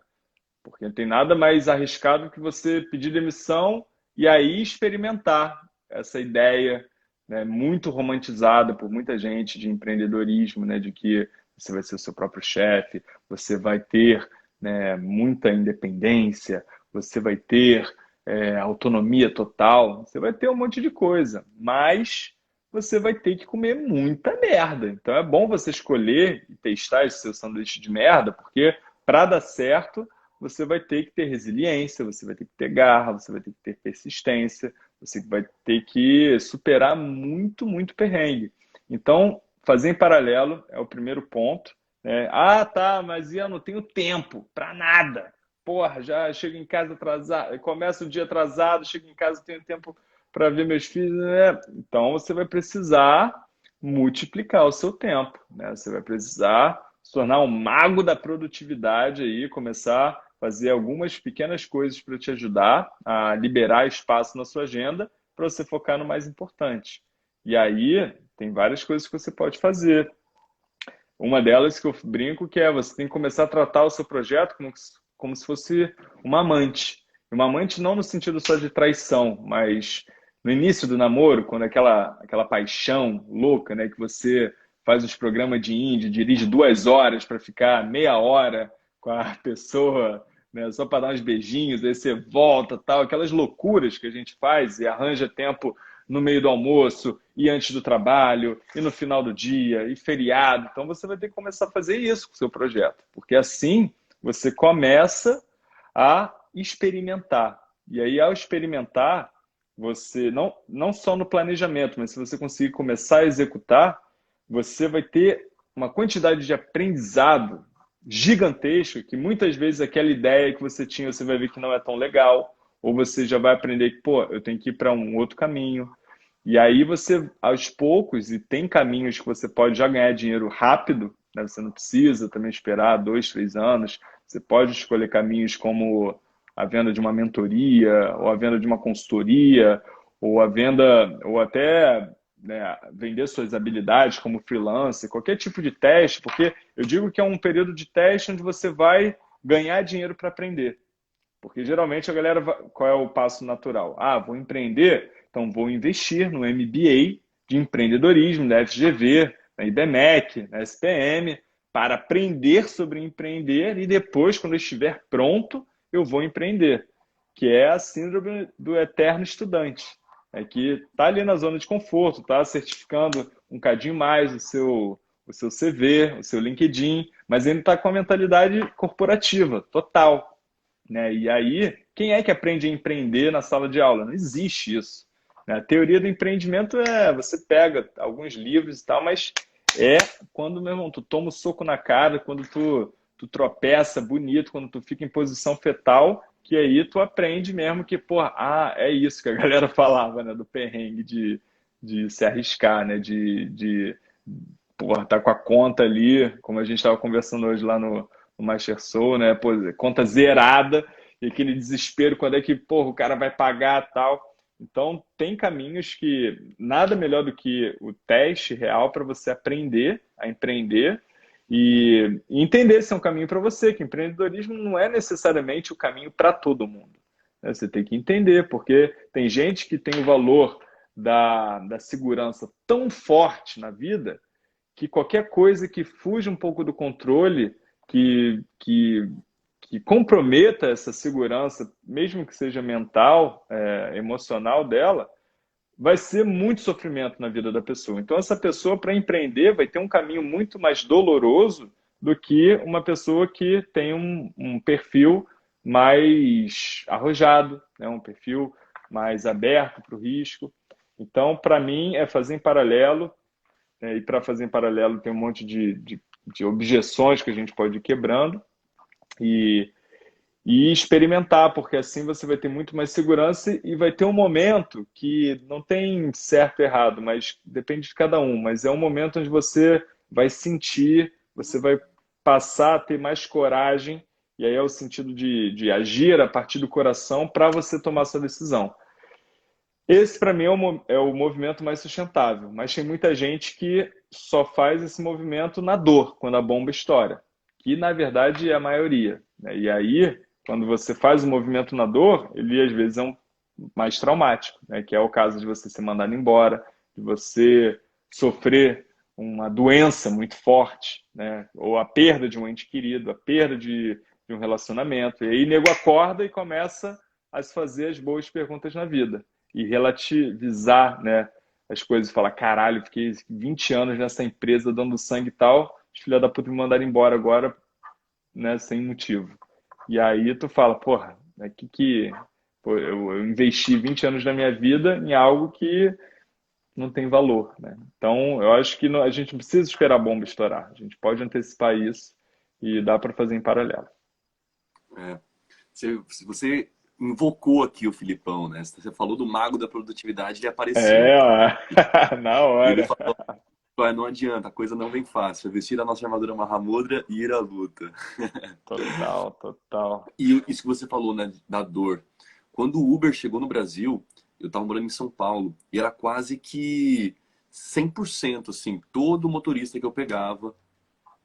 Porque não tem nada mais arriscado que você pedir demissão e aí experimentar essa ideia, né, muito romantizada por muita gente de empreendedorismo, né, de que você vai ser o seu próprio chefe, você vai ter, né, muita independência, você vai ter autonomia total, você vai ter um monte de coisa, mas você vai ter que comer muita merda. Então é bom você escolher e testar esse seu sanduíche de merda, porque para dar certo, você vai ter que ter resiliência, você vai ter que ter garra, você vai ter que ter persistência, você vai ter que superar muito, muito perrengue. Então, fazer em paralelo é o primeiro ponto, né? Ah, tá, mas eu não tenho tempo para nada. Porra, já chego em casa atrasado, começa o dia atrasado, chego em casa, tenho tempo para ver meus filhos, né? Então, você vai precisar multiplicar o seu tempo, né? Você vai precisar se tornar um mago da produtividade aí, começar a fazer algumas pequenas coisas para te ajudar a liberar espaço na sua agenda para você focar no mais importante. E aí tem várias coisas que você pode fazer. Uma delas que eu brinco que é você tem que começar a tratar o seu projeto como se fosse uma amante. Uma amante não no sentido só de traição, mas no início do namoro, quando aquela paixão louca, né, que você faz os programas de indie, dirige 2 horas para ficar meia hora com a pessoa, né, só para dar uns beijinhos, aí você volta, tal, aquelas loucuras que a gente faz e arranja tempo no meio do almoço e antes do trabalho e no final do dia e feriado. Então você vai ter que começar a fazer isso com o seu projeto, porque assim você começa a experimentar. E aí, ao experimentar, você não só no planejamento, mas se você conseguir começar a executar, você vai ter uma quantidade de aprendizado gigantesco que muitas vezes aquela ideia que você tinha, você vai ver que não é tão legal, ou você já vai aprender que, pô, eu tenho que ir para um outro caminho. E aí você, aos poucos, e tem caminhos que você pode já ganhar dinheiro rápido, né? Você não precisa também esperar 2, 3 anos. Você pode escolher caminhos como a venda de uma mentoria, ou a venda de uma consultoria, ou a venda, ou até, né, vender suas habilidades como freelancer, qualquer tipo de teste, porque eu digo que é um período de teste onde você vai ganhar dinheiro para aprender. Porque geralmente a galera, qual é o passo natural? Ah, vou empreender, então vou investir no MBA de empreendedorismo, da FGV, na IBMEC, na SPM, para aprender sobre empreender e depois, quando eu estiver pronto, eu vou empreender. Que é a síndrome do eterno estudante. É que está ali na zona de conforto, está certificando um cadinho mais o seu CV, o seu LinkedIn, mas ele está com a mentalidade corporativa, total. Né? E aí, quem é que aprende a empreender na sala de aula? Não existe isso. Né? A teoria do empreendimento você pega alguns livros e tal, mas é quando, meu irmão, tu toma o soco na cara, quando tu tropeça bonito, quando tu fica em posição fetal, que aí tu aprende mesmo que, porra, é isso que a galera falava, né, do perrengue de se arriscar, né, porra, tá com a conta ali, como a gente estava conversando hoje lá no Master Soul, né? Pô, conta zerada e aquele desespero quando é que, porra, o cara vai pagar tal. Então, tem caminhos que nada melhor do que o teste real para você aprender a empreender e entender se é um caminho para você, que empreendedorismo não é necessariamente o caminho para todo mundo. Né? Você tem que entender, porque tem gente que tem o valor da segurança tão forte na vida que qualquer coisa que fuja um pouco do controle, que comprometa essa segurança, mesmo que seja mental, emocional dela, vai ser muito sofrimento na vida da pessoa. Então, essa pessoa, para empreender, vai ter um caminho muito mais doloroso do que uma pessoa que tem um perfil mais arrojado, né? Um perfil mais aberto para o risco. Então, para mim, é fazer em paralelo, e para fazer em paralelo tem um monte de objeções que a gente pode ir quebrando e, e experimentar, porque assim você vai ter muito mais segurança e vai ter um momento que não tem certo e errado, mas depende de cada um, mas é um momento onde você vai sentir, você vai passar a ter mais coragem, e aí é o sentido de agir a partir do coração para você tomar essa decisão. Esse, para mim, é o movimento mais sustentável, mas tem muita gente que só faz esse movimento na dor, quando a bomba estoura, que na verdade é a maioria. Né? E aí, quando você faz o movimento na dor, ele às vezes é mais traumático, né? Que é o caso de você ser mandado embora, de você sofrer uma doença muito forte, né? Ou a perda de um ente querido, a perda de um relacionamento. E aí o nego acorda e começa a se fazer as boas perguntas na vida e relativizar, né, as coisas. Falar, caralho, fiquei 20 anos nessa empresa dando sangue e tal, os filha da puta me mandaram embora agora, né, sem motivo. E aí tu fala, porra, pô, eu investi 20 anos da minha vida em algo que não tem valor, né? Então, eu acho que a gente não precisa esperar a bomba estourar. A gente pode antecipar isso e dá para fazer em paralelo. É. Você invocou aqui o Filipão, né? Você falou do mago da produtividade, ele apareceu É, aqui. ó, na E ele hora. falou, não adianta, a coisa não vem fácil. É vestir a nossa armadura Mahamudra e ir à luta. Total, total. E isso que você falou, né, da dor. Quando o Uber chegou no Brasil, eu estava morando em São Paulo, e era quase que 100%, assim, todo motorista que eu pegava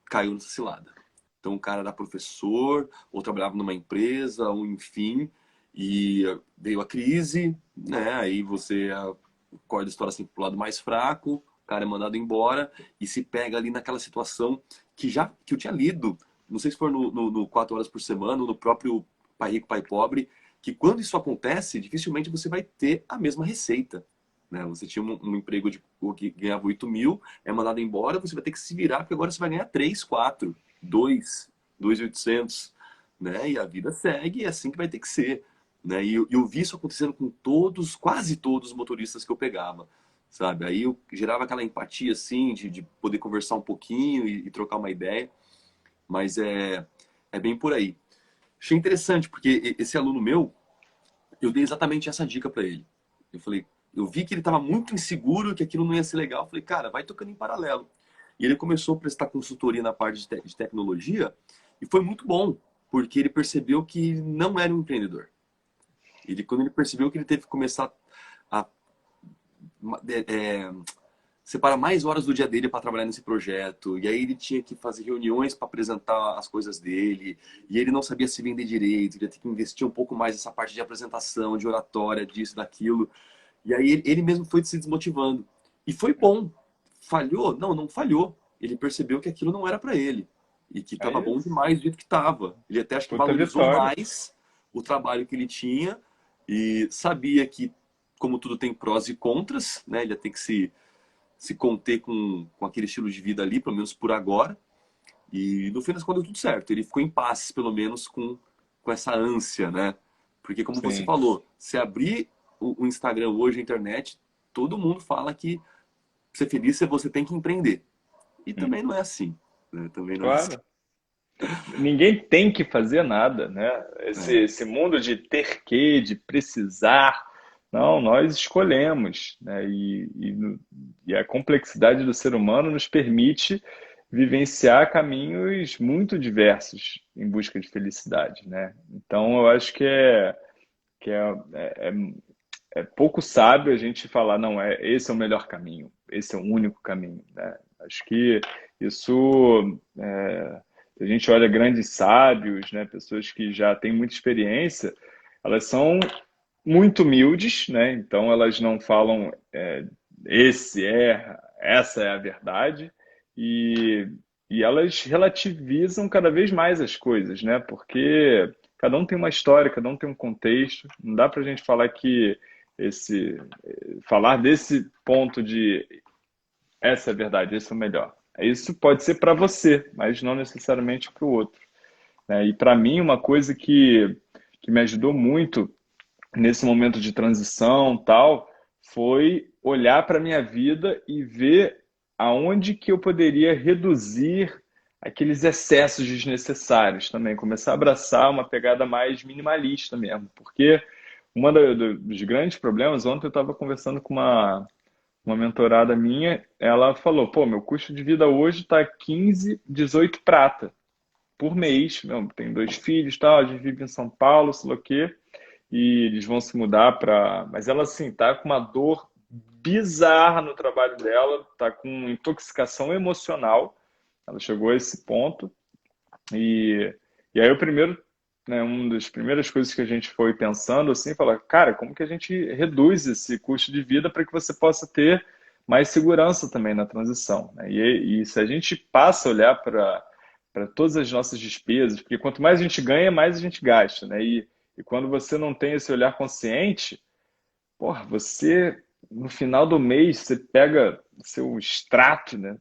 caiu nessa cilada. Então o cara era professor, ou trabalhava numa empresa, ou enfim, e veio a crise, né? Aí você acorda a história assim pro lado mais fraco, o cara é mandado embora e se pega ali naquela situação que eu tinha lido, não sei se for no 4 horas por semana, ou no próprio Pai Rico, Pai Pobre, que quando isso acontece, dificilmente você vai ter a mesma receita. Né? Você tinha um emprego que ganhava 8 mil, é mandado embora, você vai ter que se virar, porque agora você vai ganhar 3, 4, 2, 2.800, né? E a vida segue, é assim que vai ter que ser. Né? E eu vi isso acontecendo com todos, quase todos os motoristas que eu pegava, sabe? Aí eu gerava aquela empatia, assim, de poder conversar um pouquinho e trocar uma ideia, mas é bem por aí. Achei interessante, porque esse aluno meu, eu dei exatamente essa dica para ele. Eu falei, eu vi que ele estava muito inseguro, que aquilo não ia ser legal. Eu falei, cara, vai tocando em paralelo. E ele começou a prestar consultoria na parte de tecnologia e foi muito bom, porque ele percebeu que não era um empreendedor. Quando ele percebeu que ele teve que começar a é, separar mais horas do dia dele para trabalhar nesse projeto. E aí ele tinha que fazer reuniões para apresentar as coisas dele. E ele não sabia se vender direito. Ele ia ter que investir um pouco mais nessa parte de apresentação, de oratória, disso, daquilo. E aí ele mesmo foi se desmotivando. E foi bom. Falhou? Não, não falhou. Ele percebeu que aquilo não era para ele. E que É estava bom isso. demais do jeito que estava. Ele até acho que Puta valorizou vitória. mais o trabalho que ele tinha e sabia que, como tudo tem prós e contras, né? Ele ia ter que se conter com aquele estilo de vida ali, pelo menos por agora. E no fim das contas, tudo certo. Ele ficou em paz, pelo menos, com essa ânsia, né? Porque, como você Sim, falou, se abrir o Instagram hoje, a internet, todo mundo fala que pra ser feliz você tem que empreender. E também não é assim. Né? Também não é assim. claro. Ninguém tem que fazer nada, né? É, Esse mundo de ter que, de precisar, não, nós escolhemos, né? E a complexidade do ser humano nos permite vivenciar caminhos muito diversos em busca de felicidade, né? Então, eu acho que é pouco sábio a gente falar, não, esse é o melhor caminho, esse é o único caminho, né? Acho que isso, se a gente olha grandes sábios, né, pessoas que já têm muita experiência, elas são muito humildes, né? Então elas não falam essa é a verdade e, e elas relativizam cada vez mais as coisas, né? Porque cada um tem uma história, cada um tem um contexto. Não dá para a gente falar que esse falar desse ponto de essa é a verdade, esse é o melhor. Isso pode ser para você, mas não necessariamente para o outro, né? E para mim, uma coisa que me ajudou muito nesse momento de transição tal, foi olhar para a minha vida e ver aonde que eu poderia reduzir aqueles excessos desnecessários também, começar a abraçar uma pegada mais minimalista mesmo, porque dos grandes problemas, ontem eu estava conversando com uma mentorada minha, ela falou, pô, meu custo de vida hoje está 15, 18 prata por mês, meu, tem dois filhos, tal, a gente vive em São Paulo, sei lá o quê, e eles vão se mudar para. Mas ela, assim, tá com uma dor bizarra no trabalho dela, tá com intoxicação emocional. Ela chegou a esse ponto. E, e aí, eu primeiro. né, uma das primeiras coisas que a gente foi pensando assim, falar, cara, como que a gente reduz esse custo de vida para que você possa ter mais segurança também na transição, né? E se a gente passa a olhar para todas as nossas despesas, porque quanto mais a gente ganha, mais a gente gasta, né? E quando você não tem esse olhar consciente, porra, você no final do mês você pega seu extrato, né?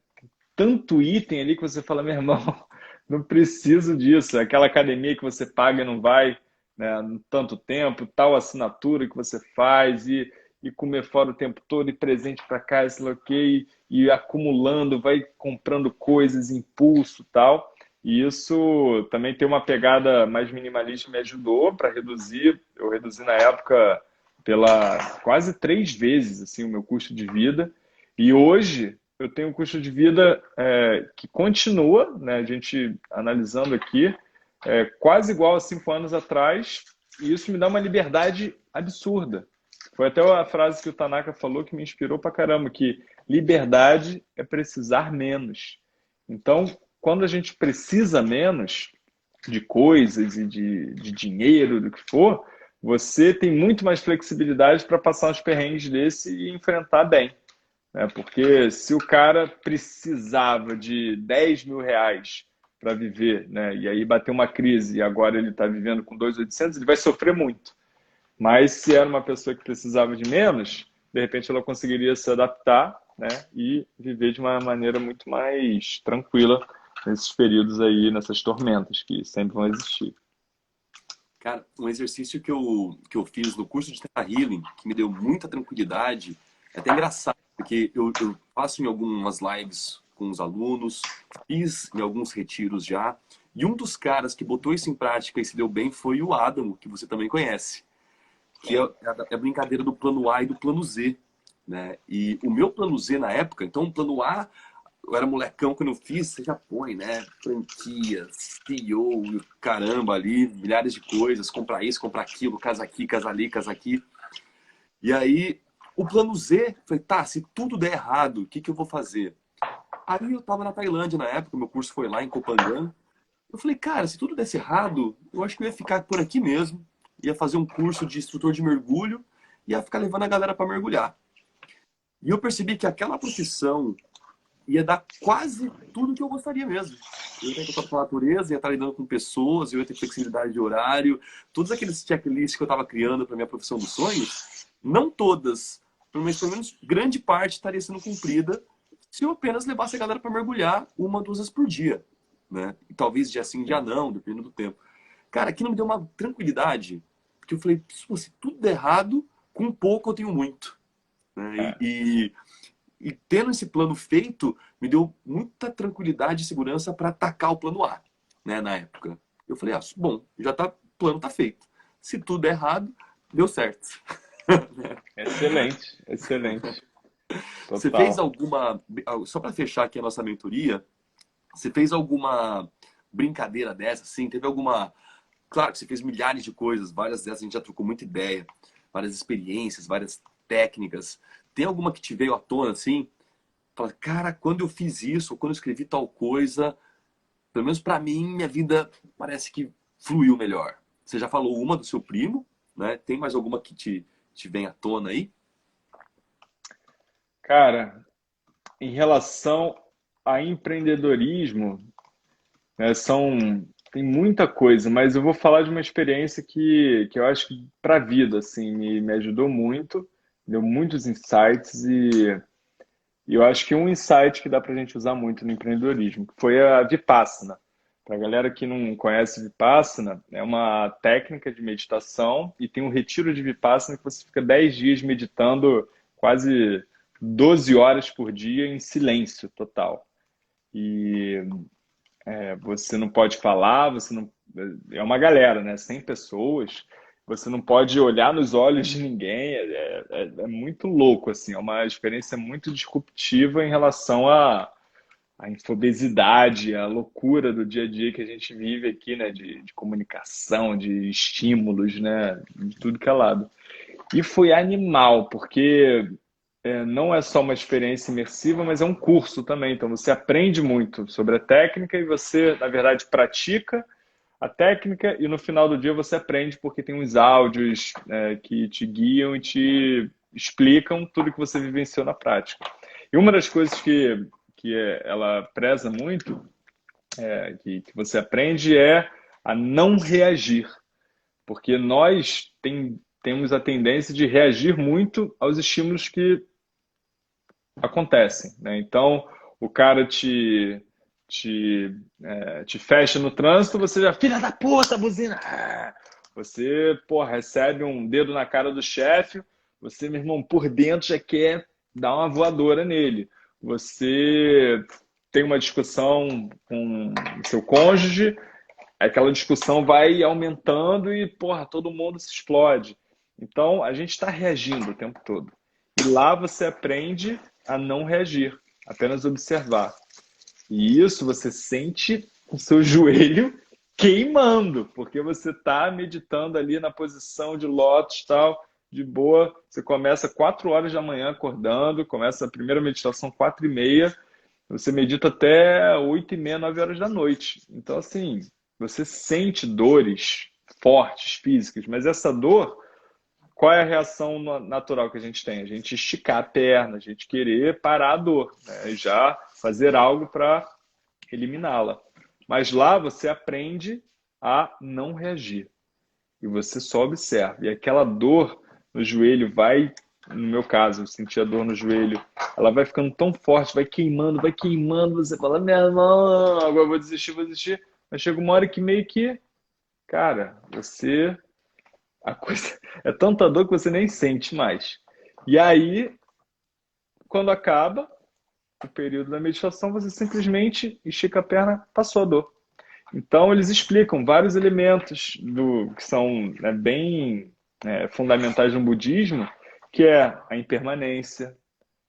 Tanto item ali que você fala, meu irmão, não preciso disso. Aquela academia que você paga e não vai, né, tanto tempo, tal assinatura que você faz e comer fora o tempo todo e presente para cá, sei lá o quê, e acumulando, vai comprando coisas, impulso tal. E isso também tem uma pegada mais minimalista, me ajudou para reduzir. Eu reduzi na época pela quase 3 vezes assim o meu custo de vida. E hoje eu tenho um custo de vida que continua, né, a gente analisando aqui, quase igual a 5 anos atrás, e isso me dá uma liberdade absurda. Foi até a frase que o Tanaka falou que me inspirou pra caramba, que liberdade é precisar menos. Então, quando a gente precisa menos de coisas e de dinheiro, do que for, você tem muito mais flexibilidade para passar uns perrengues desse e enfrentar bem, né? Porque se o cara precisava de 10 mil reais para viver, né? E aí bateu uma crise e agora ele está vivendo com 2.800, ele vai sofrer muito. Mas se era uma pessoa que precisava de menos, de repente ela conseguiria se adaptar, né? E viver de uma maneira muito mais tranquila nesses períodos aí, nessas tormentas que sempre vão existir. Cara, um exercício que eu fiz no curso de Theta Healing, que me deu muita tranquilidade, é até engraçado, porque eu faço em algumas lives com os alunos, fiz em alguns retiros já, e um dos caras que botou isso em prática e se deu bem foi o Adamo, que você também conhece, que é a brincadeira do plano A e do plano Z, né? E o meu plano Z na época, então o plano A, eu era molecão quando eu fiz, você já põe, né? Franquias, CEO, e o caramba ali, milhares de coisas, comprar isso, comprar aquilo, casa aqui, casa ali, casa aqui. E aí, o plano Z, falei, tá, se tudo der errado, o que que eu vou fazer? Aí eu tava na Tailândia na época, meu curso foi lá em Koh Phangan. Eu falei, cara, se tudo desse errado, eu acho que eu ia ficar por aqui mesmo, ia fazer um curso de instrutor de mergulho, ia ficar levando a galera para mergulhar. E eu percebi que aquela profissão ia dar quase tudo que eu gostaria mesmo. Eu ia estar em contato com a natureza, ia estar lidando com pessoas, eu ia ter flexibilidade de horário, todos aqueles checklists que eu estava criando para minha profissão dos sonhos, não todas, mas pelo menos grande parte estaria sendo cumprida se eu apenas levasse a galera para mergulhar 1, 2 vezes por dia, né? E talvez dia sim, dia não, dependendo do tempo. Cara, aquilo me deu uma tranquilidade, porque eu falei, se tudo der errado, com pouco eu tenho muito, né? É, E tendo esse plano feito, me deu muita tranquilidade e segurança para atacar o plano A, né, na época. Eu falei, bom, já tá, o plano tá feito. Se tudo der errado, deu certo. excelente, excelente, Você fez total. alguma, só para fechar aqui a nossa mentoria, você fez alguma brincadeira dessa, assim? Teve alguma, claro que você fez milhares de coisas, várias dessas a gente já trocou muita ideia, várias experiências, várias técnicas. Tem alguma que te veio à tona, assim? Fala, cara, quando eu fiz isso, ou quando eu escrevi tal coisa, pelo menos pra mim, minha vida parece que fluiu melhor. Você já falou uma do seu primo, né? Tem mais alguma que te vem à tona aí? Cara, em relação a empreendedorismo, né, tem muita coisa, mas eu vou falar de uma experiência que eu acho que para a vida, assim, me ajudou muito, deu muitos insights e eu acho que um insight que dá para a gente usar muito no empreendedorismo que foi a Vipassana. Para a galera que não conhece Vipassana, é uma técnica de meditação e tem um retiro de Vipassana que você fica 10 dias meditando quase 12 horas por dia em silêncio total. E você não pode falar, você não. É uma galera, né? 100 pessoas. Você não pode olhar nos olhos de ninguém. É muito louco, assim. É uma experiência muito disruptiva em relação à infobesidade, à loucura do dia a dia que a gente vive aqui, né? De comunicação, de estímulos, né? De tudo que é lado. E foi animal, porque não é só uma experiência imersiva, mas é um curso também. Então você aprende muito sobre a técnica e você, na verdade, pratica a técnica e no final do dia você aprende porque tem uns áudios que te guiam e te explicam tudo que você vivenciou na prática. E uma das coisas que ela preza muito, que você aprende, é a não reagir. Porque nós temos a tendência de reagir muito aos estímulos que acontecem, né? Então, o cara te fecha no trânsito, você já, filha da puta, buzina! Você, pô, recebe um dedo na cara do chefe, você, meu irmão, por dentro já quer dar uma voadora nele. Você tem uma discussão com o seu cônjuge, aquela discussão vai aumentando e, porra, todo mundo se explode. Então, a gente está reagindo o tempo todo. E lá você aprende a não reagir, apenas observar. E isso você sente o seu joelho queimando, porque você está meditando ali na posição de lótus, tal, de boa. Você começa 4 horas da manhã acordando, começa a primeira meditação 4h30, você medita até 8h30, 9 horas da noite. Então, assim, você sente dores fortes, físicas, mas essa dor, qual é a reação natural que a gente tem? A gente esticar a perna, a gente querer parar a dor, né? E já fazer algo para eliminá-la. Mas lá você aprende a não reagir. E você só observa. E aquela dor no joelho vai, no meu caso, eu senti a dor no joelho, ela vai ficando tão forte, vai queimando, você fala, meu irmão, agora eu vou desistir, vou desistir. Mas chega uma hora que meio que, cara, a coisa é tanta dor que você nem sente mais. E aí, quando acaba o período da meditação, você simplesmente estica a perna, passou a dor. Então, eles explicam vários elementos que são, né, bem fundamentais no budismo, que é a impermanência,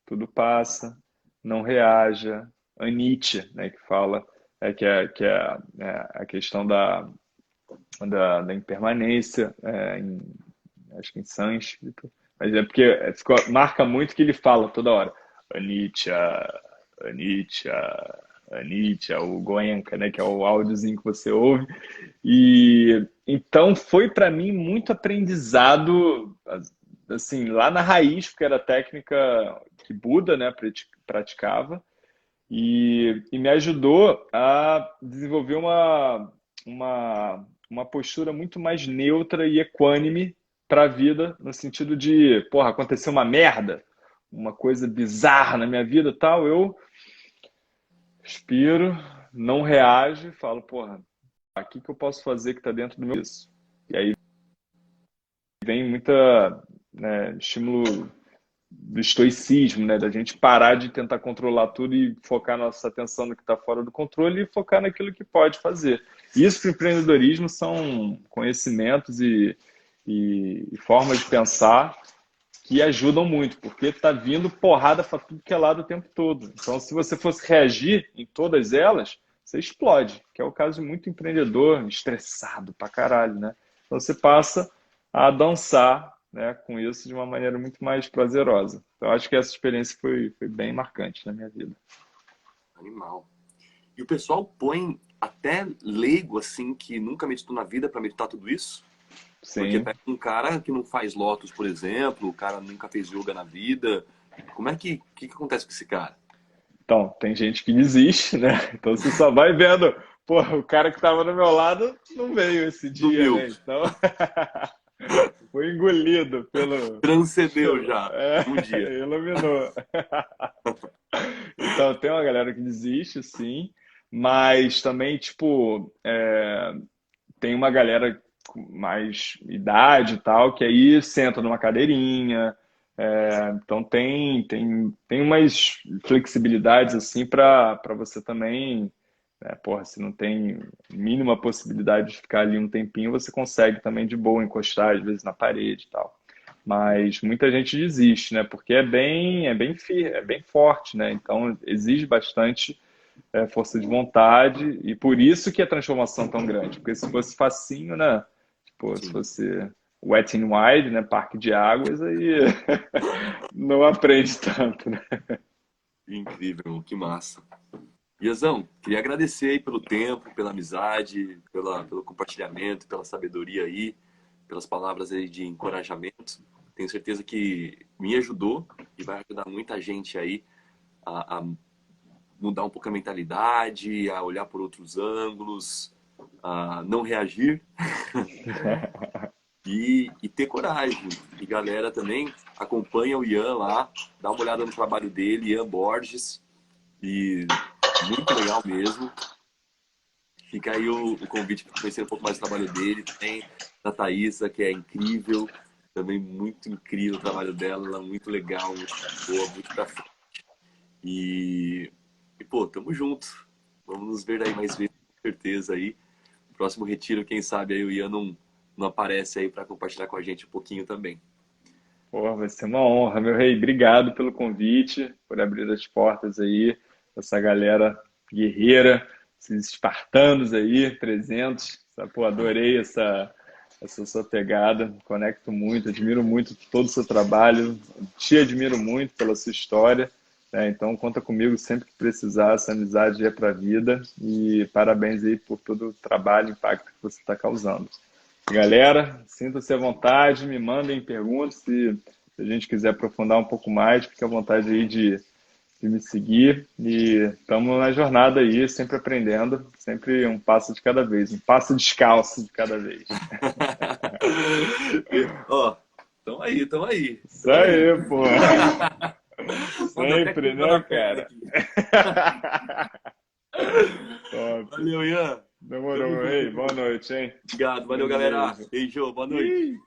tudo passa, não reaja, anicca, né, que fala, a questão da impermanência, acho que em sânscrito, mas é porque marca muito que ele fala toda hora, anicca, anicca, Anitta, o Goenka, né, que é o áudiozinho que você ouve. E então foi para mim muito aprendizado, assim, lá na raiz, porque era a técnica que Buda, né, praticava, e me ajudou a desenvolver uma postura muito mais neutra e equânime para a vida, no sentido de, porra, aconteceu uma merda, uma coisa bizarra na minha vida, tal, eu respiro, não reajo e falo, porra, o que eu posso fazer que está dentro do meu isso? E aí vem muita, né, estímulo do estoicismo, né, da gente parar de tentar controlar tudo e focar nossa atenção no que está fora do controle e focar naquilo que pode fazer. Isso para o empreendedorismo são conhecimentos e formas de pensar que ajudam muito, porque está vindo porrada para tudo que é lado o tempo todo. Então, se você fosse reagir em todas elas, você explode, que é o caso de muito empreendedor estressado pra caralho, né? Então, você passa a dançar, né, com isso de uma maneira muito mais prazerosa. Então, acho que essa experiência foi bem marcante na minha vida. Animal. E o pessoal põe até leigo, assim, que nunca meditou na vida para meditar tudo isso? Porque Sim. pega um cara que não faz lotus, por exemplo, o cara nunca fez yoga na vida. Como é que acontece com esse cara? Então, tem gente que desiste, né? Então, você só vai vendo, pô, o cara que estava do meu lado não veio esse dia, Sumiu, né? Então, foi engolido transcendeu já um dia. iluminou. Então, tem uma galera que desiste, sim, mas também, tipo, tem uma galera com mais idade e tal, que aí senta numa cadeirinha. Então, tem umas flexibilidades, assim, para você também, né, porra, se não tem mínima possibilidade de ficar ali um tempinho, você consegue também de boa encostar, às vezes, na parede e tal. Mas muita gente desiste, né? Porque é bem forte, né? Então exige bastante força de vontade e por isso que a transformação é tão grande. Porque se fosse facinho, né? Tipo, se Sim, fosse Wet n Wild, né? Parque de águas, aí não aprende tanto, né? incrível, que massa. Iazão, queria agradecer aí pelo tempo, pela amizade, pelo compartilhamento, pela sabedoria aí, pelas palavras aí de encorajamento. Tenho certeza que me ajudou e vai ajudar muita gente aí a mudar um pouco a mentalidade, a olhar por outros ângulos, a não reagir e ter coragem. E galera também acompanha o Ian lá, dá uma olhada no trabalho dele, Ian Borges, e muito legal mesmo. Fica aí o convite para conhecer um pouco mais do trabalho dele, também da Thaísa, que é incrível, também muito incrível o trabalho dela, ela é muito legal, muito boa, muito pra frente. E pô, tamo junto. Vamos nos ver aí mais vezes, com certeza aí. Próximo retiro, quem sabe aí o Ian não aparece aí para compartilhar com a gente um pouquinho também. Pô, vai ser uma honra, meu rei. Obrigado pelo convite, por abrir as portas aí, essa galera guerreira, esses espartanos aí, 300. Pô, adorei essa sua pegada, conecto muito, admiro muito todo o seu trabalho, te admiro muito pela sua história, né? Então conta comigo sempre que precisar, essa amizade é para a vida e parabéns aí por todo o trabalho e impacto que você está causando. Galera, sinta-se à vontade, me mandem perguntas se a gente quiser aprofundar um pouco mais, fique à vontade aí de me seguir e estamos na jornada aí, sempre aprendendo, sempre um passo de cada vez, um passo descalço de cada vez. Ó, tamo aí, tamo aí, Isso tamo aí. aí, pô. Ó, deu até Sempre, clima na né, perna cara? aqui. Top. Valeu, Ian. Demorou, Tamo meu rei. junto. Boa noite, hein? Obrigado, valeu, Grande galera. beijo. Beijo, boa noite. Ih!